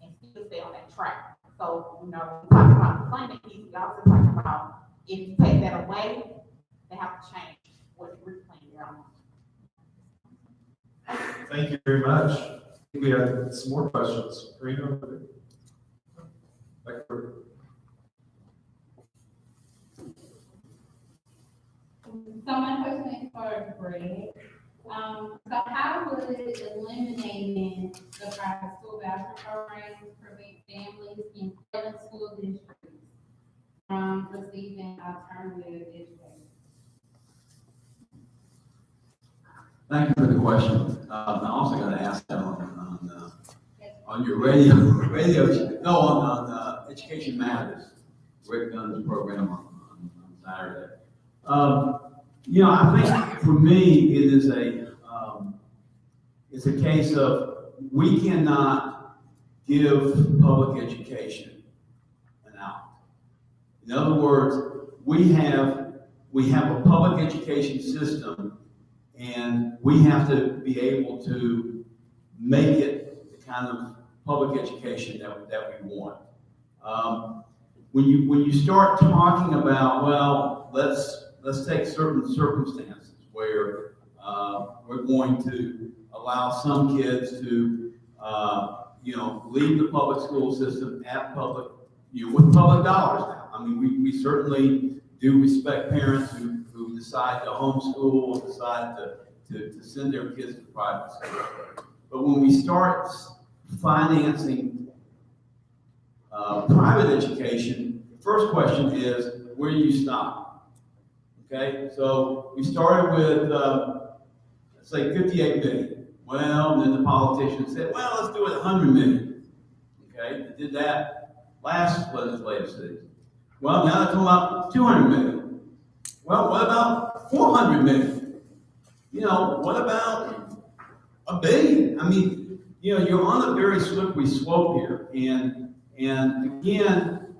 and still stay on that track. So, you know, we talk about the funding piece, we also talk about if you take that away, they have to change what the route plan they're on. Thank you very much. We have some more questions. Karina, over there. Back there. So my question is for Greg. So how would eliminating the private school voucher programs prevent families in failing school districts from receiving alternative education? Thank you for the question. I also got to ask that on your radio, on Education Matters, Rick Dunn's program on Saturday. I think for me, it's a case of we cannot give public education an out. In other words, we have a public education system, and we have to be able to make it the kind of public education that we want. When you start talking about, well, let's take certain circumstances where we're going to allow some kids to leave the public school system with public dollars now. I mean, we certainly do respect parents who decide to homeschool or decide to send their kids to private school. But when we start financing private education, the first question is, where do you stop? Okay, so we started with, let's say, 58 million. Well, then the politicians said, well, let's do it 100 million. Okay, they did that last legislative season. Well, now they're talking about 200 million. Well, what about 400 million? What about $1 billion? I mean, you're on a very slippery slope here. And again,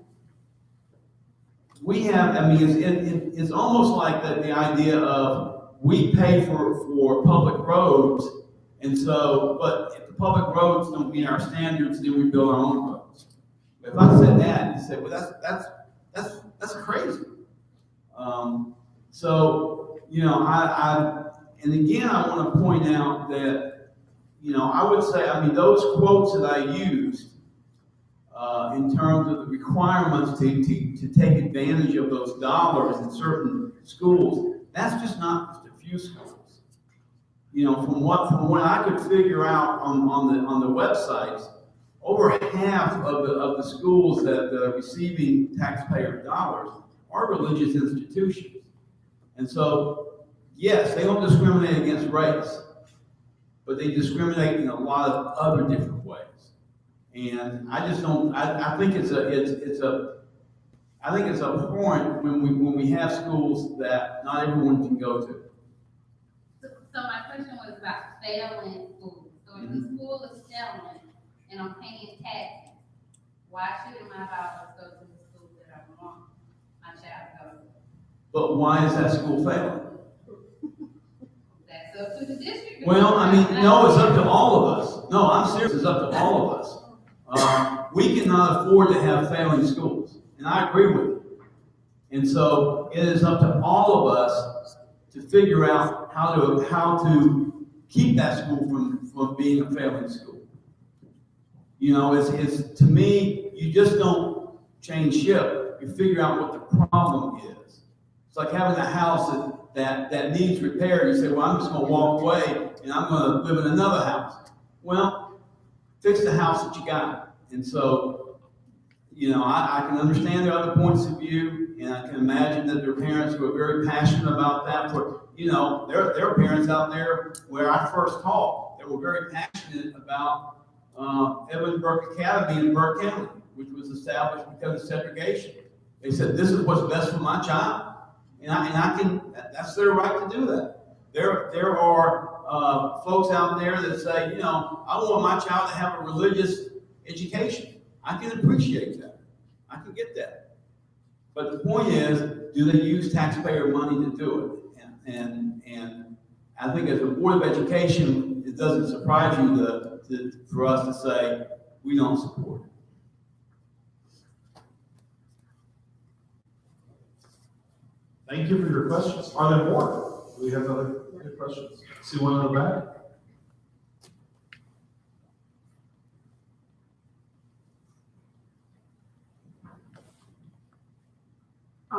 we have, it's almost like the idea of we pay for public roads, and so, but if the public roads don't meet our standards, then we build our own roads. If I said that, you say, well, that's crazy. And again, I want to point out that, I would say, those quotes that I used in terms of the requirements to take advantage of those dollars in certain schools, that's just not just a few schools. From what I could figure out on the websites, over half of the schools that are receiving taxpayer dollars are religious institutions. And so, yes, they don't discriminate against race, but they discriminate in a lot of other different ways. And I just don't. I think it's abhorrent when we have schools that not everyone can go to. So my question was about failing schools. So if the school is failing and I'm paying taxes, why shouldn't my dollars go to the school that I want my child to go to? But why is that school failing? That's up to the district. Well, no, it's up to all of us. No, I'm serious, it's up to all of us. We cannot afford to have failing schools, and I agree with you. And so it is up to all of us to figure out how to keep that school from being a failing school. It's to me, you just don't change ship. You figure out what the problem is. It's like having a house that needs repair. You say, well, I'm just going to walk away and I'm going to live in another house. Well, fix the house that you got. And so, I can understand their other points of view, and I can imagine that there are parents who are very passionate about that. There are parents out there where I first taught that were very passionate about Edmund Burke Academy in Burke County, which was established because of segregation. They said, this is what's best for my child. That's their right to do that. There are folks out there that say, I want my child to have a religious education. I can appreciate that. I can get that. But the point is, do they use taxpayer money to do it? And I think as a Board of Education, it doesn't surprise you for us to say we don't support it. Thank you for your questions. Are there more? Do we have other questions? See one in the back?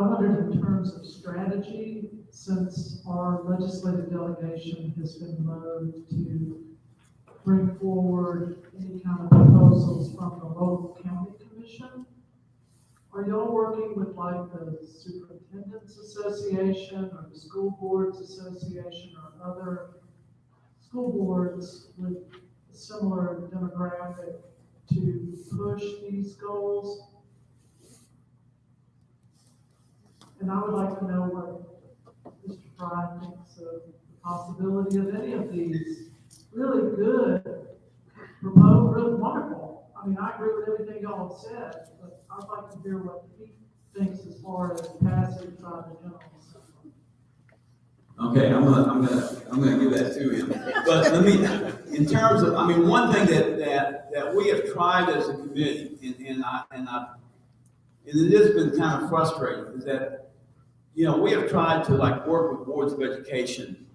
I wondered in terms of strategy, since our legislative delegation has been moved to bring forward any kind of proposals from the local county commission, are y'all working with like the Superintendent's Association or the School Boards Association or other school boards with a similar demographic to push these goals? And I would like to know what Mr. Fry thinks of the possibility of any of these really good, proposed, really wonderful. I mean, I agree with everything y'all have said, but I'd like to hear what he thinks as far as passage by the General Assembly. Okay, I'm gonna give that to him. But let me, in terms of, I mean, one thing that we have tried as a committee, and it has been kind of frustrating, is that, you know, we have tried to like work with boards of education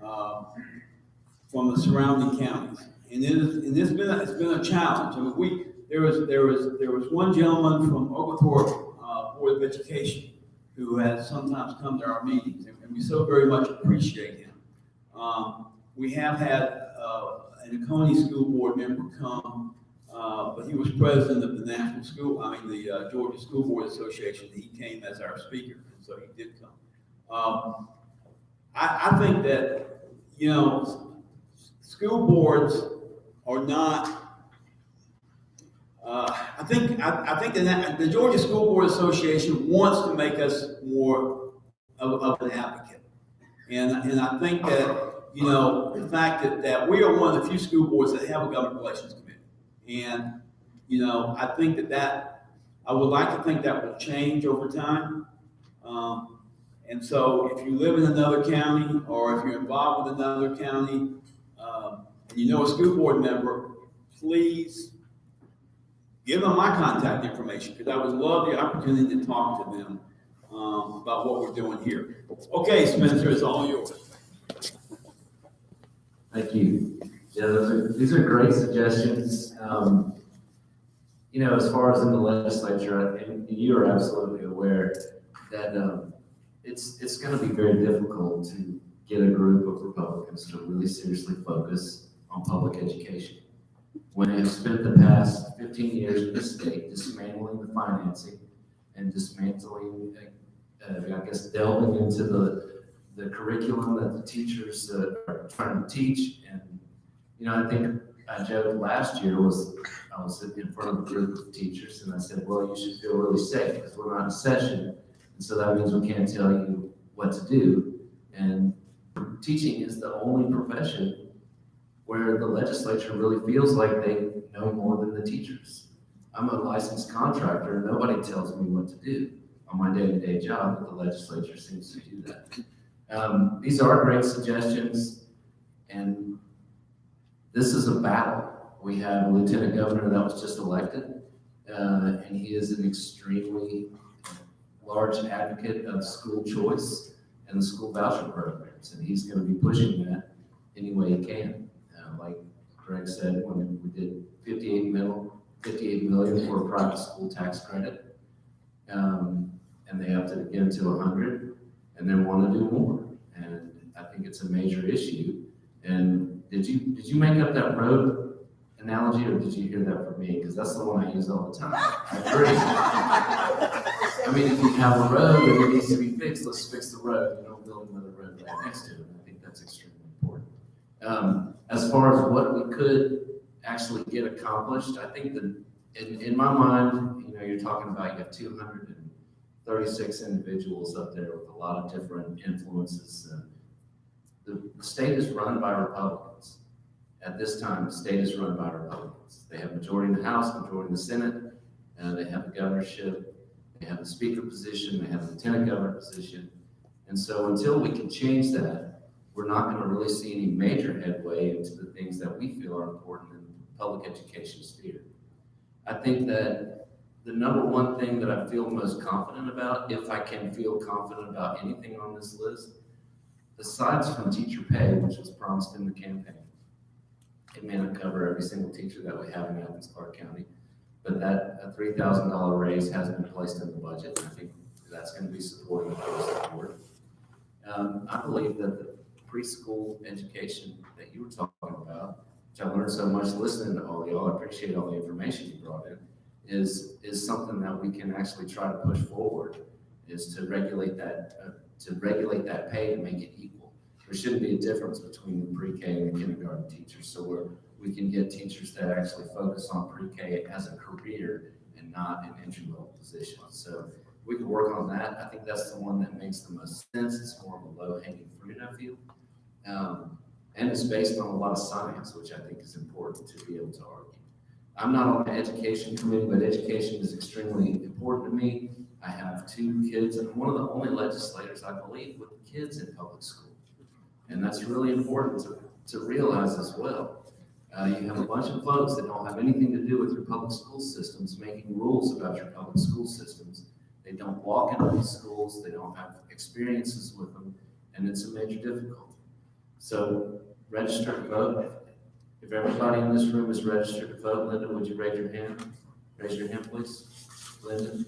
from the surrounding counties, and it's been a challenge. I mean, there was one gentleman from Oglethorpe Board of Education who has sometimes come to our meetings, and we so very much appreciate him. We have had an Oconee School Board member come, but he was president of the the Georgia School Board Association. He came as our speaker, and so he did come. I think that, you know, school boards are not. I think that the Georgia School Board Association wants to make us more of an advocate, and I think that, you know, the fact that we are one of the few school boards that have a government relations committee, and, you know, I think that I would like to think that will change over time. And so if you live in another county, or if you're involved with another county, and you know a school board member, please give them my contact information, because I would love the opportunity to talk to them about what we're doing here. Okay, Spencer, it's all yours. Thank you. Yeah, these are great suggestions. You know, as far as in the legislature, and you are absolutely aware that it's going to be very difficult to get a group of Republicans to really seriously focus on public education when they have spent the past 15 years in the state dismantling the financing and dismantling, I guess, delving into the curriculum that the teachers are trying to teach. And, you know, I think I joked last year I was sitting in front of a group of teachers, and I said, well, you should feel really safe because we're not in session. And so that means we can't tell you what to do. And teaching is the only profession where the legislature really feels like they know more than the teachers. I'm a licensed contractor. Nobody tells me what to do on my day-to-day job, but the legislature seems to do that. These are great suggestions, and this is a battle. We have a lieutenant governor that was just elected, and he is an extremely large advocate of school choice and the school voucher programs, and he's going to be pushing that any way he can. Like Greg said, when we did 58 million for a private school tax credit, and they upped it again to 100, and they want to do more. And I think it's a major issue. And did you make up that road analogy, or did you hear that from me? Because that's the one I use all the time. I agree. I mean, if you have a road and it needs to be fixed, let's fix the road. You don't build another road right next to it. I think that's extremely important. As far as what we could actually get accomplished, I think that in my mind, you know, you're talking about you have 236 individuals up there with a lot of different influences. The state is run by Republicans. At this time, the state is run by Republicans. They have majority in the House, majority in the Senate, and they have the governorship, they have the speaker position, they have the lieutenant governor position. And so until we can change that, we're not going to really see any major headway into the things that we feel are important in the public education sphere. I think that the number one thing that I feel most confident about, if I can feel confident about anything on this list, aside from teacher pay, which was promised in the campaign, it may not cover every single teacher that we have in Athens Clarke County, but that a $3,000 raise has been placed in the budget. And I think that's going to be supported across the board. I believe that the preschool education that you were talking about, which I learned so much listening to all y'all, I appreciate all the information you brought in, is something that we can actually try to push forward, is to regulate that pay and make it equal. There shouldn't be a difference between the pre-K and the kindergarten teachers, so we can get teachers that actually focus on pre-K as a career and not an entry-level position. So we can work on that. I think that's the one that makes the most sense. It's more of a low-hanging fruit, I feel. And it's based on a lot of science, which I think is important to be able to argue. I'm not on the education committee, but education is extremely important to me. I have 2 kids, and I'm one of the only legislators, I believe, with kids in public school. And that's really important to realize as well. You have a bunch of folks that don't have anything to do with your public school systems making rules about your public school systems. They don't walk into these schools, they don't have experiences with them, and it's a major difficulty. So register to vote. If everybody in this room is registered to vote, Linda, would you raise your hand? Raise your hand, please. Linda?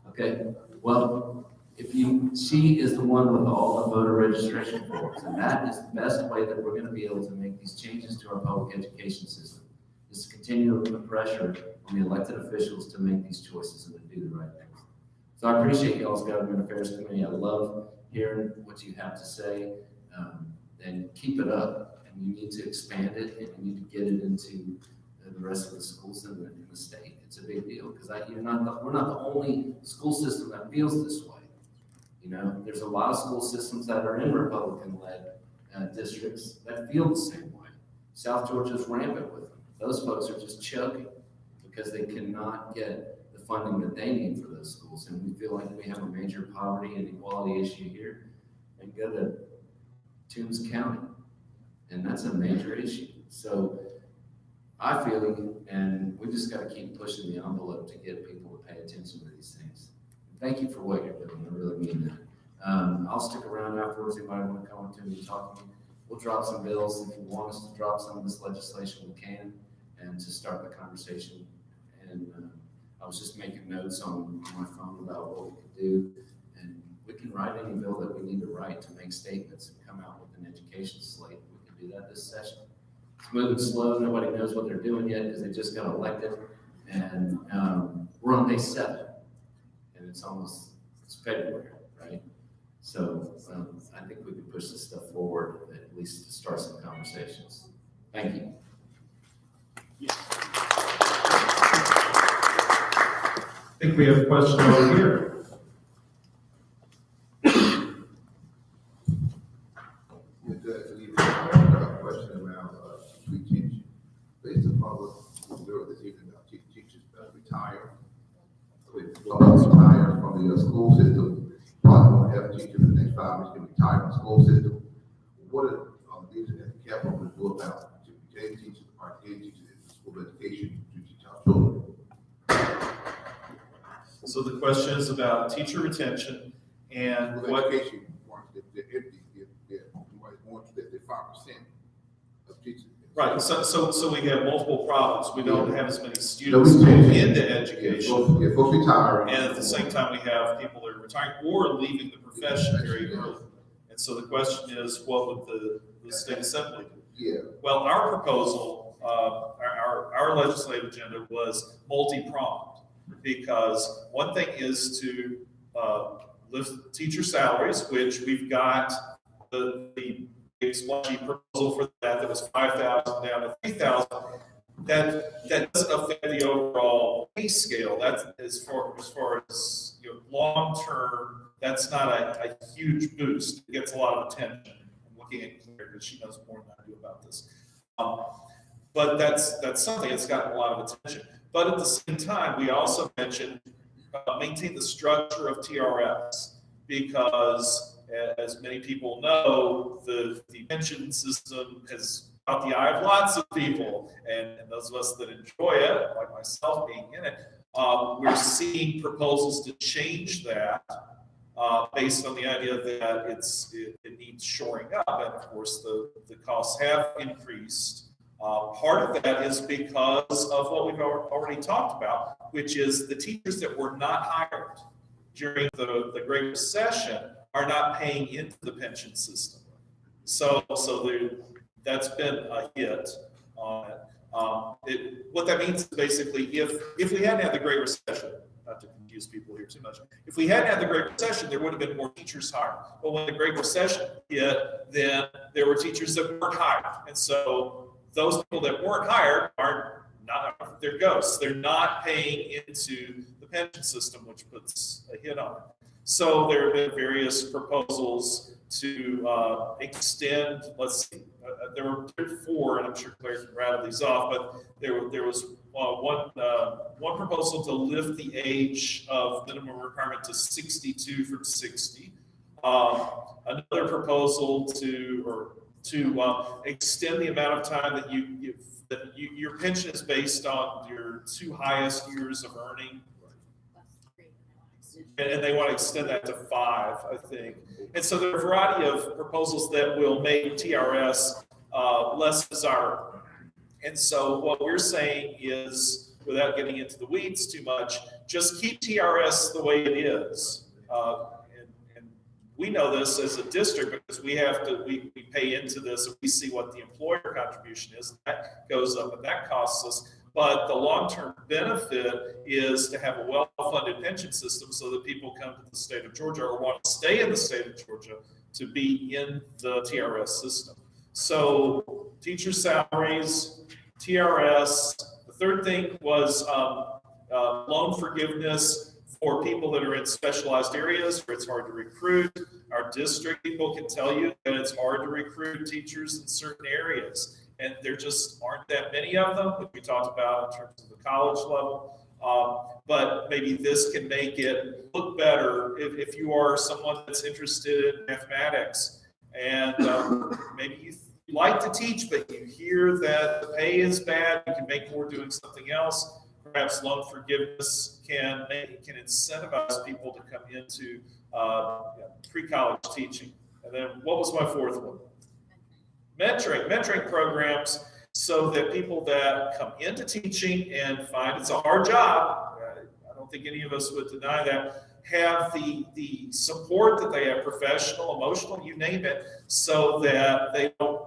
Okay. Well, she is the one with all the voter registration forms, and that is the best way that we're going to be able to make these changes to our public education system, is to continue to put pressure on the elected officials to make these choices and to do the right things. So I appreciate y'all's Government Affairs Committee. I love hearing what you have to say, and keep it up. And you need to expand it, and you need to get it into the rest of the schools in the state. It's a big deal, because we're not the only school system that feels this way. You know, there's a lot of school systems that are in Republican-led districts that feel the same way. South Georgia's rampant with them. Those folks are just choking because they cannot get the funding that they need for those schools. And we feel like we have a major poverty and equality issue here. And go to Toombs County, and that's a major issue. So I feel, and we just got to keep pushing the envelope to get people to pay attention to these things. Thank you for what you're doing. I really mean that. I'll stick around afterwards. Anybody want to come up to me and talk to me? We'll drop some bills. If you want us to drop some of this legislation, we can, and to start the conversation. And I was just making notes on my phone about what we could do. And we can write any bill that we need to write to make statements and come out with an education slate. We can do that this session. It's moving slow. Nobody knows what they're doing yet because they just got elected. And we're on day 7. And it's February, right? So I think we can push this stuff forward, at least to start some conversations. Thank you. I think we have a question over here. A question around retention. Based upon what we heard this evening, teachers retire. Retire from the school system. Probably won't have teachers in the next 5 years can retire from the school system. What are these at the capital going to do about to retain teachers or retain teachers in school education to teach our children? So the question is about teacher retention and school what education warrants they're empty. They're 5% of teachers. right. So we have multiple problems. We don't have as many students going into education. Folks retire. And at the same time, we have people that are retiring or leaving the profession very early. And so the question is, what would the state assembly do? Yeah. Well, our proposal, our legislative agenda was multi-pronged, because one thing is to lift teacher salaries, which we've got the splashy proposal for that was 5,000 down to 3,000. That doesn't affect the overall pay scale. That's as far as long term. That's not a huge boost. It gets a lot of attention. I'm looking at Claire because she knows more than I do about this. But that's something that's gotten a lot of attention. But at the same time, we also mentioned maintain the structure of TRS, because as many people know, the pension system has caught the eye of lots of people, and those of us that enjoy it, like myself being in it, we're seeing proposals to change that based on the idea that it needs shoring up, and of course the costs have increased. Part of that is because of what we've already talked about, which is the teachers that were not hired during the Great Recession are not paying into the pension system. So that's been a hit on it. What that means is basically if we hadn't had the Great Recession, not to confuse people here too much, if we hadn't had the Great Recession, there would have been more teachers hired. But when the Great Recession hit, then there were teachers that weren't hired. And so those people that weren't hired are not, they're ghosts. They're not paying into the pension system, which puts a hit on it. So there have been various proposals to extend, let's see, there were 4, and I'm sure Claire can rattle these off, but there was one proposal to lift the age of minimum requirement to 62 from 60. Another proposal to extend the amount of time that your pension is based on your 2 highest years of earning. And they want to extend that to 5, I think. And so there are a variety of proposals that will make TRS less desirable. And so what we're saying is, without getting into the weeds too much, just keep TRS the way it is. And we know this as a district because we pay into this and we see what the employer contribution is. That goes up and that costs us. But the long-term benefit is to have a well-funded pension system so that people come to the state of Georgia or want to stay in the state of Georgia to be in the TRS system. So teacher salaries, TRS. The third thing was loan forgiveness for people that are in specialized areas where it's hard to recruit. Our district people can tell you that it's hard to recruit teachers in certain areas. And there just aren't that many of them, which we talked about in terms of the college level. But maybe this can make it look better if you are someone that's interested in mathematics and maybe you like to teach, but you hear that the pay is bad, you can make more doing something else. Perhaps loan forgiveness can incentivize people to come into pre-college teaching. And then what was my 4th one? Mentoring programs, so that people that come into teaching and find it's a hard job, I don't think any of us would deny that, have the support that they have, professional, emotional, you name it, so that they don't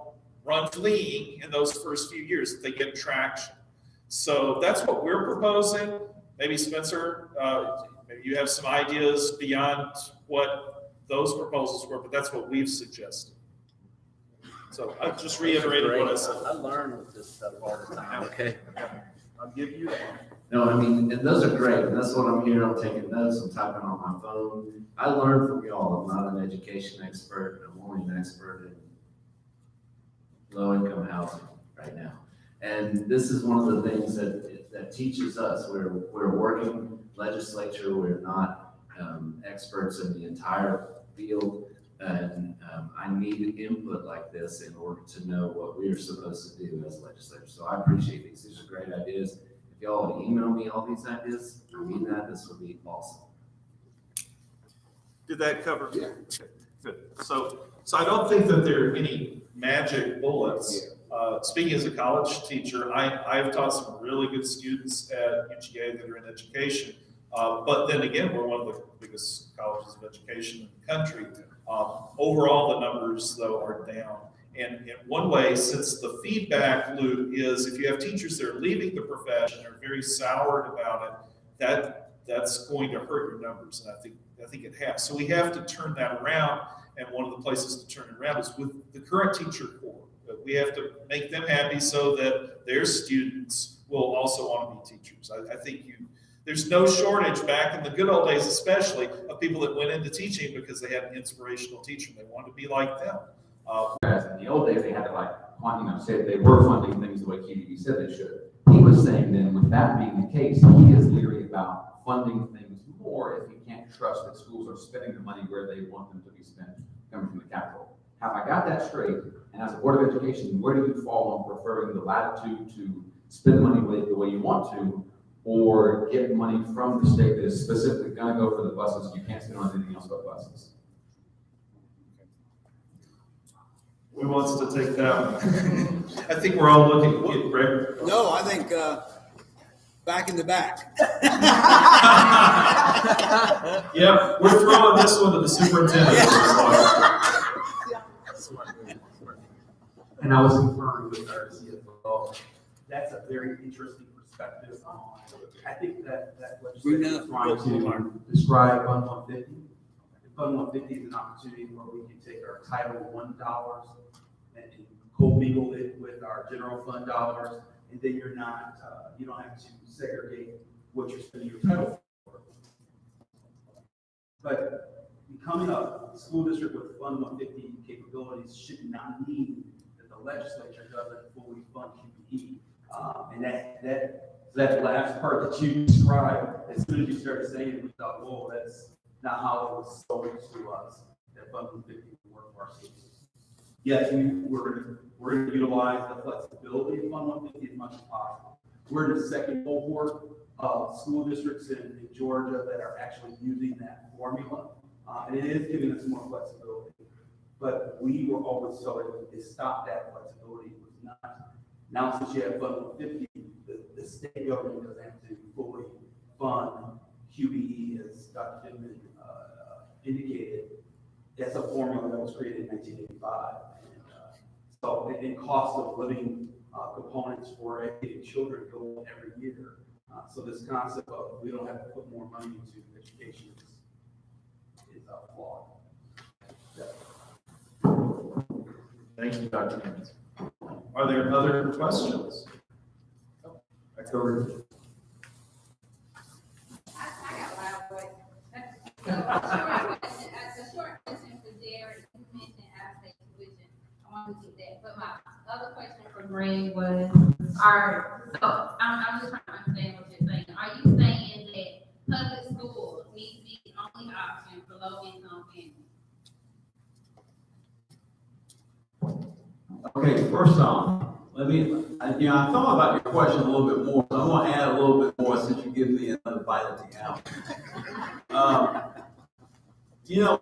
run fleeing in those first few years, that they get traction. So that's what we're proposing. Maybe Spencer, maybe you have some ideas beyond what those proposals were, but that's what we've suggested. So I just reiterated what I said. I learn with this stuff all the time. Okay. I'll give you that. No, I mean, and those are great, and that's what I'm here. I'm taking notes. I'm typing on my phone. I learn from y'all. I'm not an education expert. I'm only an expert in low-income housing right now. And this is one of the things that teaches us. We're working legislature. We're not experts in the entire field. And I need input like this in order to know what we are supposed to do as legislators. So I appreciate these. These are great ideas. If y'all would email me all these ideas, I mean that, this would be awesome. Did that cover? Yeah. Okay, good. So I don't think that there are any magic bullets. Speaking as a college teacher, I've taught some really good students at UGA that are in education. But then again, we're one of the biggest colleges of education in the country. Overall, the numbers, though, are down. And in one way, since the feedback loop is if you have teachers that are leaving the profession, are very soured about it, that's going to hurt your numbers. And I think it has. So we have to turn that around. And one of the places to turn it around is with the current teacher corps. We have to make them happy so that their students will also want to be teachers. I think there's no shortage back in the good old days, especially, of people that went into teaching because they had an inspirational teacher. They wanted to be like them. Whereas in the old days, they had to say they were funding things the way QDB said they should. He was saying then, with that being the case, he is leery about funding things more if he can't trust that schools are spending the money where they want them to be spent coming from the capital. Have I got that straight? And as a Board of Education, where do you fall on preferring the latitude to spend the money the way you want to, or get money from the state that is specifically going to go for the buses? You can't spend on anything else but buses. Who wants to take that one? I think we're all looking at Greg. No, I think back in the back. Yep, we're throwing this one to the superintendent. And I was conferring with our CFO. That's a very interesting perspective on, I think that legislation is trying to describe Fund 150. Fund 150 is an opportunity where we can take our Title I dollars and co-mingle it with our general fund dollars, and then you're not, you don't have to segregate what you're spending your title for. But becoming a school district with Fund 150 capabilities should not mean that the legislature doesn't fully fund QBE. And that last part that you described, as soon as you started saying it, we thought, whoa, that's not how it was sold to us, that Fund 150 would work for our schools. Yes, we're going to utilize the flexibility of Fund 150 as much as possible. We're in the second cohort of school districts in Georgia that are actually using that formula, and it is giving us more flexibility. But we were always told to stop that flexibility. It was not. Now, since you have Fund 150, the state government doesn't have to fully fund QBE, as Dr. Goodman indicated. That's a formula that was created in 1985. And cost of living components for educating children go up every year. So this concept of we don't have to put more money into education is flawed. Thank you, Dr. Evans. Are there other questions? I covered it. A short question for Jared. You mentioned out-of-state tuition. I wanted to do that. But my other question for Greg was, I'm just trying to understand what you're saying. Are you saying that public schools need to be the only option for low-income families? Okay, first off, I thought about your question a little bit more, so I want to add a little bit more since you give me another bite at the apple.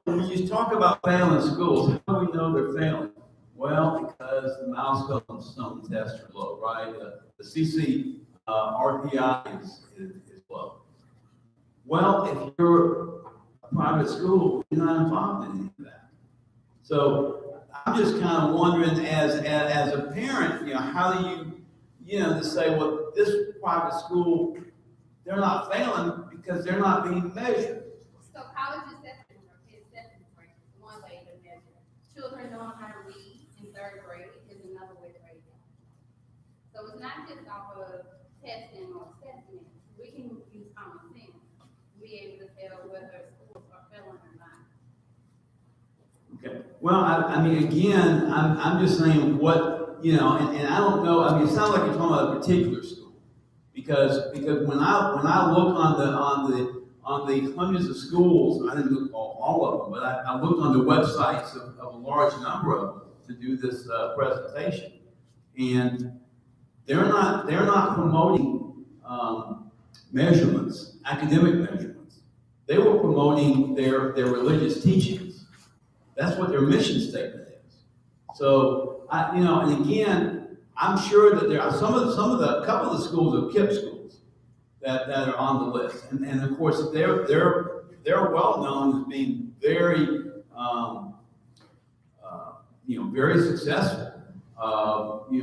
When you talk about failing schools, how do we know they're failing? Well, because the mouse stone tests are low, right? The CC RPI is low. Well, if you're a private school, you're not involved in any of that. So I'm just kind of wondering, as a parent, how do you to say, well, this private school, they're not failing because they're not being measured. So college acceptance rate is one way to measure. Children knowing how to read in third grade is another way to rate them. So it's not just off of testing or assessment. We can use common sense to be able to tell whether schools are failing or not. Okay. Well, again, I'm just saying what, and I don't know. It sounds like you're talking about a particular school, because when I look on the hundreds of schools, I didn't look all of them, but I looked on the websites of a large number of them to do this presentation, and they're not promoting measurements, academic measurements. They were promoting their religious teachings. That's what their mission statement is. So and again, I'm sure that there are a couple of the schools are KIPP schools that are on the list, and of course they're well known as being very very successful in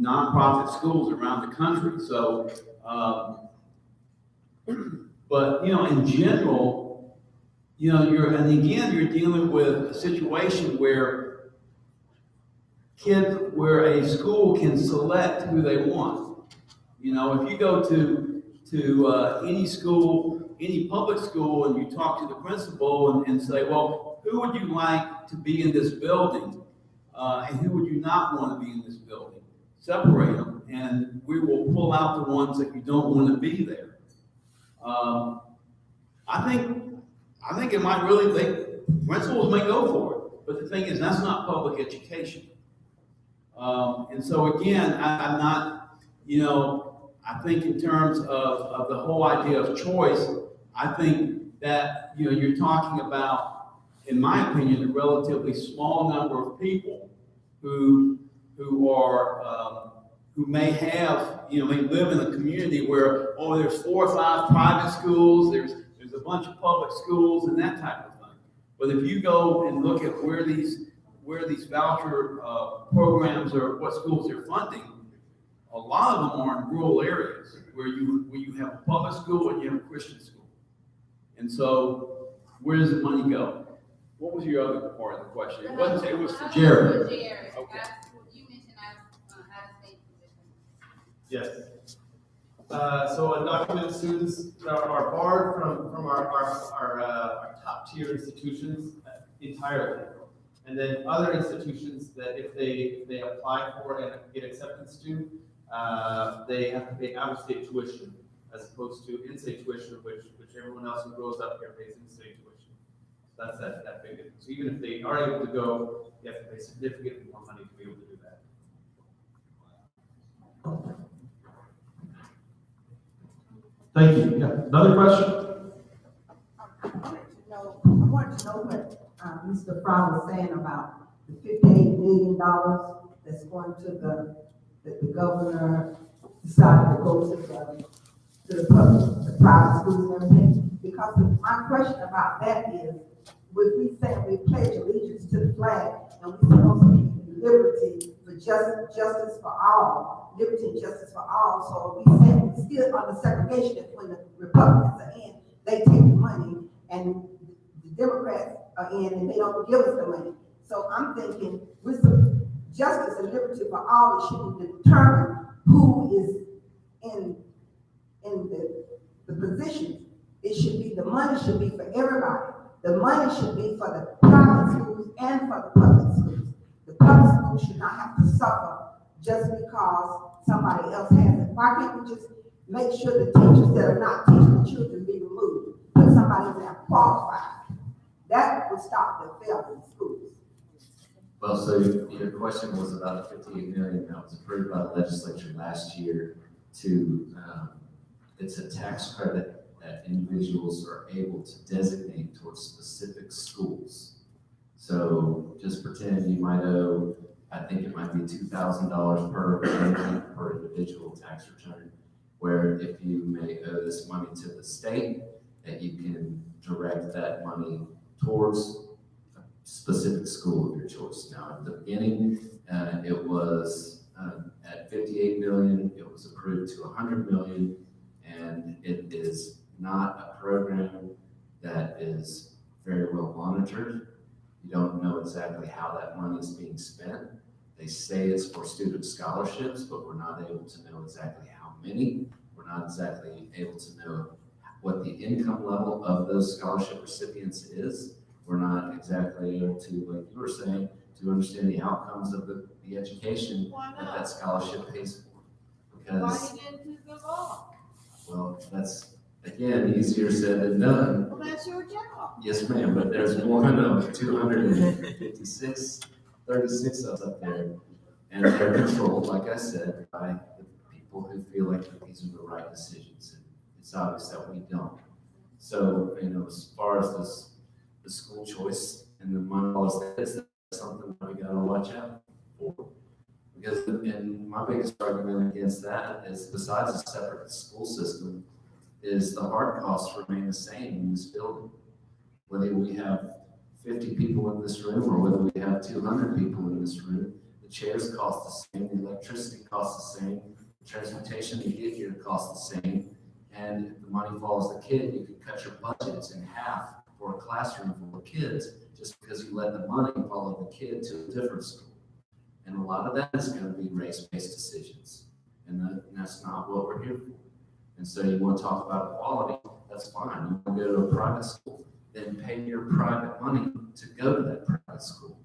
nonprofit schools around the country. So but in general, you're dealing with a situation where a school can select who they want. If you go to any school, any public school, and you talk to the principal and say, well, who would you like to be in this building? And who would you not want to be in this building? Separate them, and we will pull out the ones that you don't want to be there. I think it might principals may go for it, but the thing is, that's not public education. And so again, I'm not, I think in terms of the whole idea of choice, I think that, you're talking about, in my opinion, a relatively small number of people who are who may have, may live in a community where, oh, there's 4 or 5 private schools, there's a bunch of public schools and that type of thing. But if you go and look at where these voucher programs or what schools they're funding, a lot of them are in rural areas where you have a public school and you have a Christian school. And so where does the money go? What was your other part of the question? It wasn't, it was for Jared. Jared, Okay. you mentioned out-of-state positions. Yes. So undocumented students are barred from our top tier institutions entirely. And then other institutions that if they apply for and get acceptance to, they have to pay out-of-state tuition as opposed to in-state tuition, which everyone else who grows up here pays in-state tuition. So that's that big difference. So even if they are able to go, you have to pay significantly more money to be able to do that. Thank you. Yeah. Another question? I wanted to know what Mr. Fry was saying about the $58 million that's going to the governor decided to go to the private schools and everything. Because my question about that is, when we say we pledge allegiance to the flag and we're supposed to be liberty for justice for all, liberty and justice for all. So we say we still under segregation when the Republicans are in, they take the money and the Democrats are in and they don't give us the money. So I'm thinking with some justice and liberty for all, it should determine who is in the position. It should be, the money should be for everybody. The money should be for the private schools and for the public schools. The public schools should not have to suffer just because somebody else has it. Why can't we just make sure the teachers that are not teaching the children be removed? Put somebody there qualified. That would stop the failing schools. Well, so your question was about the $58 million that was approved by the legislature last year to, it's a tax credit that individuals are able to designate towards specific schools. So just pretend you might owe, I think it might be $2,000 per individual tax return, where if you may owe this money to the state, that you can direct that money towards a specific school of your choice. Now, at the beginning, it was at 58 million, it was approved to 100 million, and it is not a program that is very well monitored. You don't know exactly how that money is being spent. They say it's for student scholarships, but we're not able to know exactly how many. We're not exactly able to know what the income level of those scholarship recipients is. We're not exactly able to, like you were saying, to understand the outcomes of the education that scholarship pays for. Because, Why you didn't do the law? well, that's, again, easier said than done. Well, that's your job. Yes, ma'am, but there's one of 256, 36 of us up there. And they're controlled, like I said, by the people who feel like that these are the right decisions. And it's obvious that we don't. So, as far as the school choice and the money laws, that's something that we gotta watch out for. Because, and my biggest argument against that is, besides a separate school system, is the hard costs remain the same in this building. Whether we have 50 people in this room or whether we have 200 people in this room, the chairs cost the same, the electricity costs the same, the transportation to get here costs the same, and if the money follows the kid, you can cut your budgets in half for a classroom full of kids just because you let the money follow the kid to a different school. And a lot of that is going to be race-based decisions, and that's not what we're here for. And so you want to talk about equality, that's fine. You want to go to a private school, then pay your private money to go to that private school.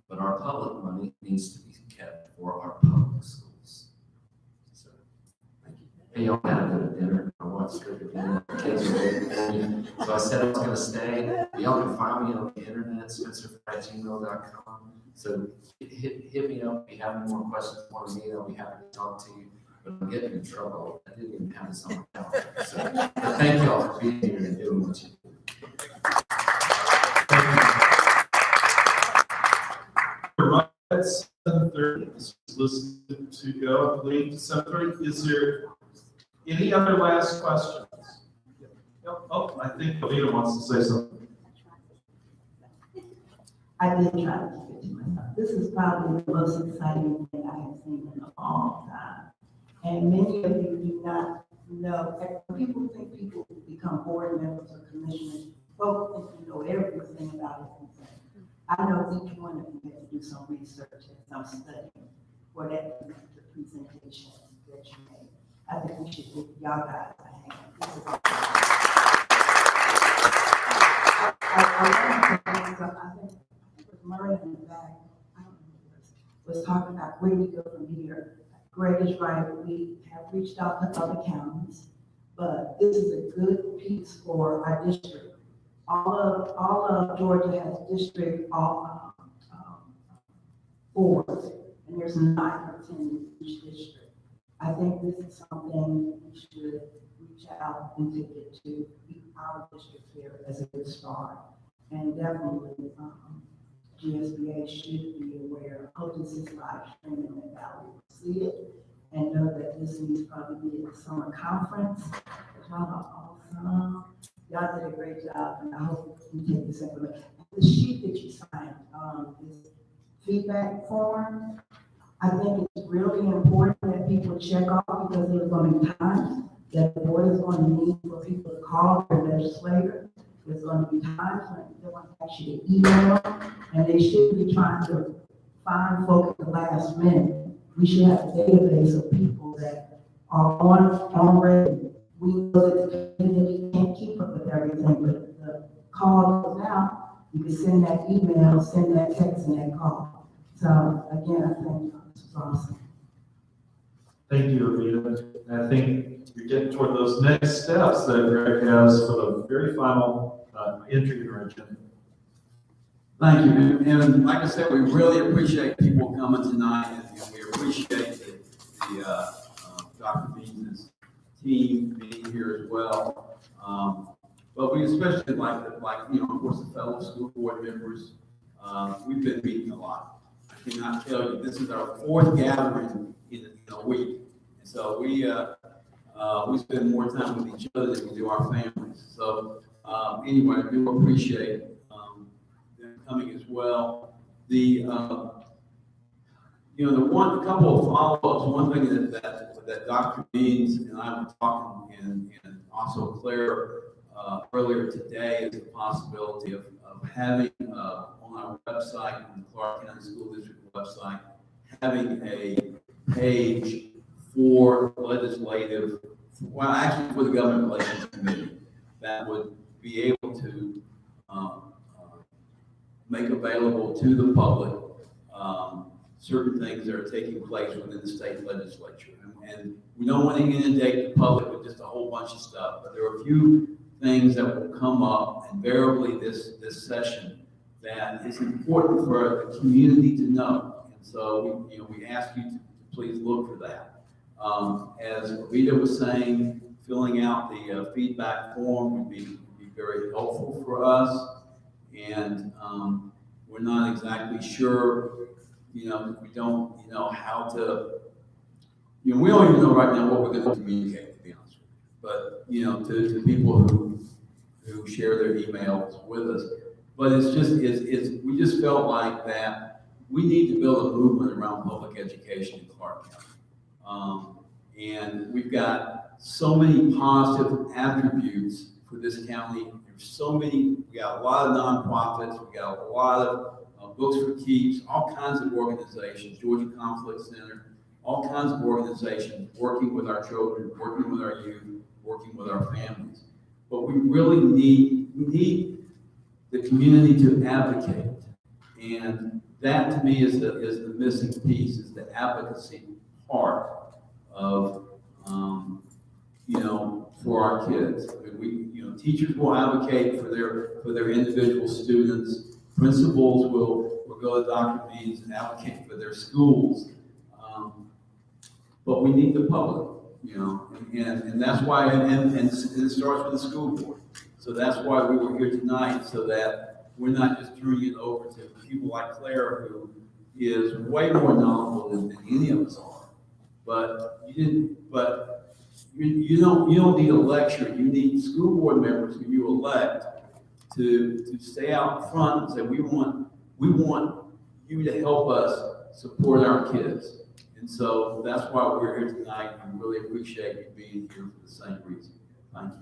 But our public money needs to be kept for our public schools. So, thank you. Hey, y'all gotta go to dinner. I want to go to dinner. The kids are waiting for me. So I said I was going to stay. Y'all can find me on the internet, spencer@gmail.com. So hit me up if you have any more questions for me. I'll be happy to talk to you. But I'm getting in trouble. I didn't even have this on my calendar. So thank y'all for being here and doing what you do. Let's 7:30. This is listed to go, I believe, to 7:30. Is there any other last questions? Oh, I think Alita wants to say something. I did try to keep it to myself. This is probably the most exciting thing I have seen in a long time. And many of you do not know, people think people become board members or commissioners, folks think you know everything about it. I know each one of you had to do some research and some studying for that presentation that you made. I think we should give y'all guys a hand. This is awesome. I think it was Murray in the back, I don't know, was talking about where we go from here. Greg is right, we have reached out to other counties, but this is a good piece for our district. All of Georgia has district boards, and there's 9 or 10 in each district. I think this is something we should reach out and take it to our district here as a good start. And definitely, GSBA should be aware. I hope this is live streaming and Valley will see it and know that this needs to probably be at the summer conference. Y'all are awesome. Y'all did a great job, and I hope you take this information. The sheet that you signed, this feedback form, I think it's really important that people check off because there's going to be times that the board is going to need for people to call their legislator. There's going to be times when they want to actually email, and they shouldn't be trying to find folks at the last minute. We should have a database of people that are already. We know that the community can't keep up with everything, but the call goes out. You can send that email, send that text, and that call. So again, I think this was awesome. Thank you, Alita. I think you're getting toward those next steps that Greg has for the very final entry in our agenda. Thank you, and like I said, we really appreciate people coming tonight, and we appreciate the Dr. Beans' team being here as well. But we especially like, of course, the fellow school board members. We've been meeting a lot. I cannot tell you, this is our 4th gathering in a week. And so we spend more time with each other than we do our families. So anyway, I do appreciate them coming as well. A couple of follow-ups. One thing that Dr. Beans and I were talking, and also Claire earlier today, is the possibility of having on our website, on the Clark County School District website, having a page for legislative, well, actually for the Government Relations Committee, that would be able to make available to the public certain things that are taking place within the state legislature. And we don't want to inundate the public with just a whole bunch of stuff, but there are a few things that will come up invariably this session that is important for the community to know. And so we ask you to please look for that. As Rita was saying, filling out the feedback form would be very helpful for us. And we're not exactly sure, we don't know how to, we don't even know right now what we're going to communicate, to be honest with you. But, to people who share their emails with us. But we just felt like that we need to build a movement around public education in Clark County. And we've got so many positive attributes for this county. We got a lot of nonprofits, we got a lot of Books for Keeps, all kinds of organizations, Georgia Conflict Center, all kinds of organizations working with our children, working with our youth, working with our families. But we really need the community to advocate. And that to me is the missing piece, is the advocacy part of, for our kids. Teachers will advocate for their individual students. Principals will go to Dr. Beans and advocate for their schools. But we need the public, and that's why, and it starts with the school board. So that's why we were here tonight, so that we're not just turning it over to people like Claire is way more knowledgeable than any of us are. But you don't need a lecture. You need school board members who you elect to stay out front and say, we want you to help us support our kids. And so that's why we're here tonight. We really appreciate you being here for the same reason. Thank you.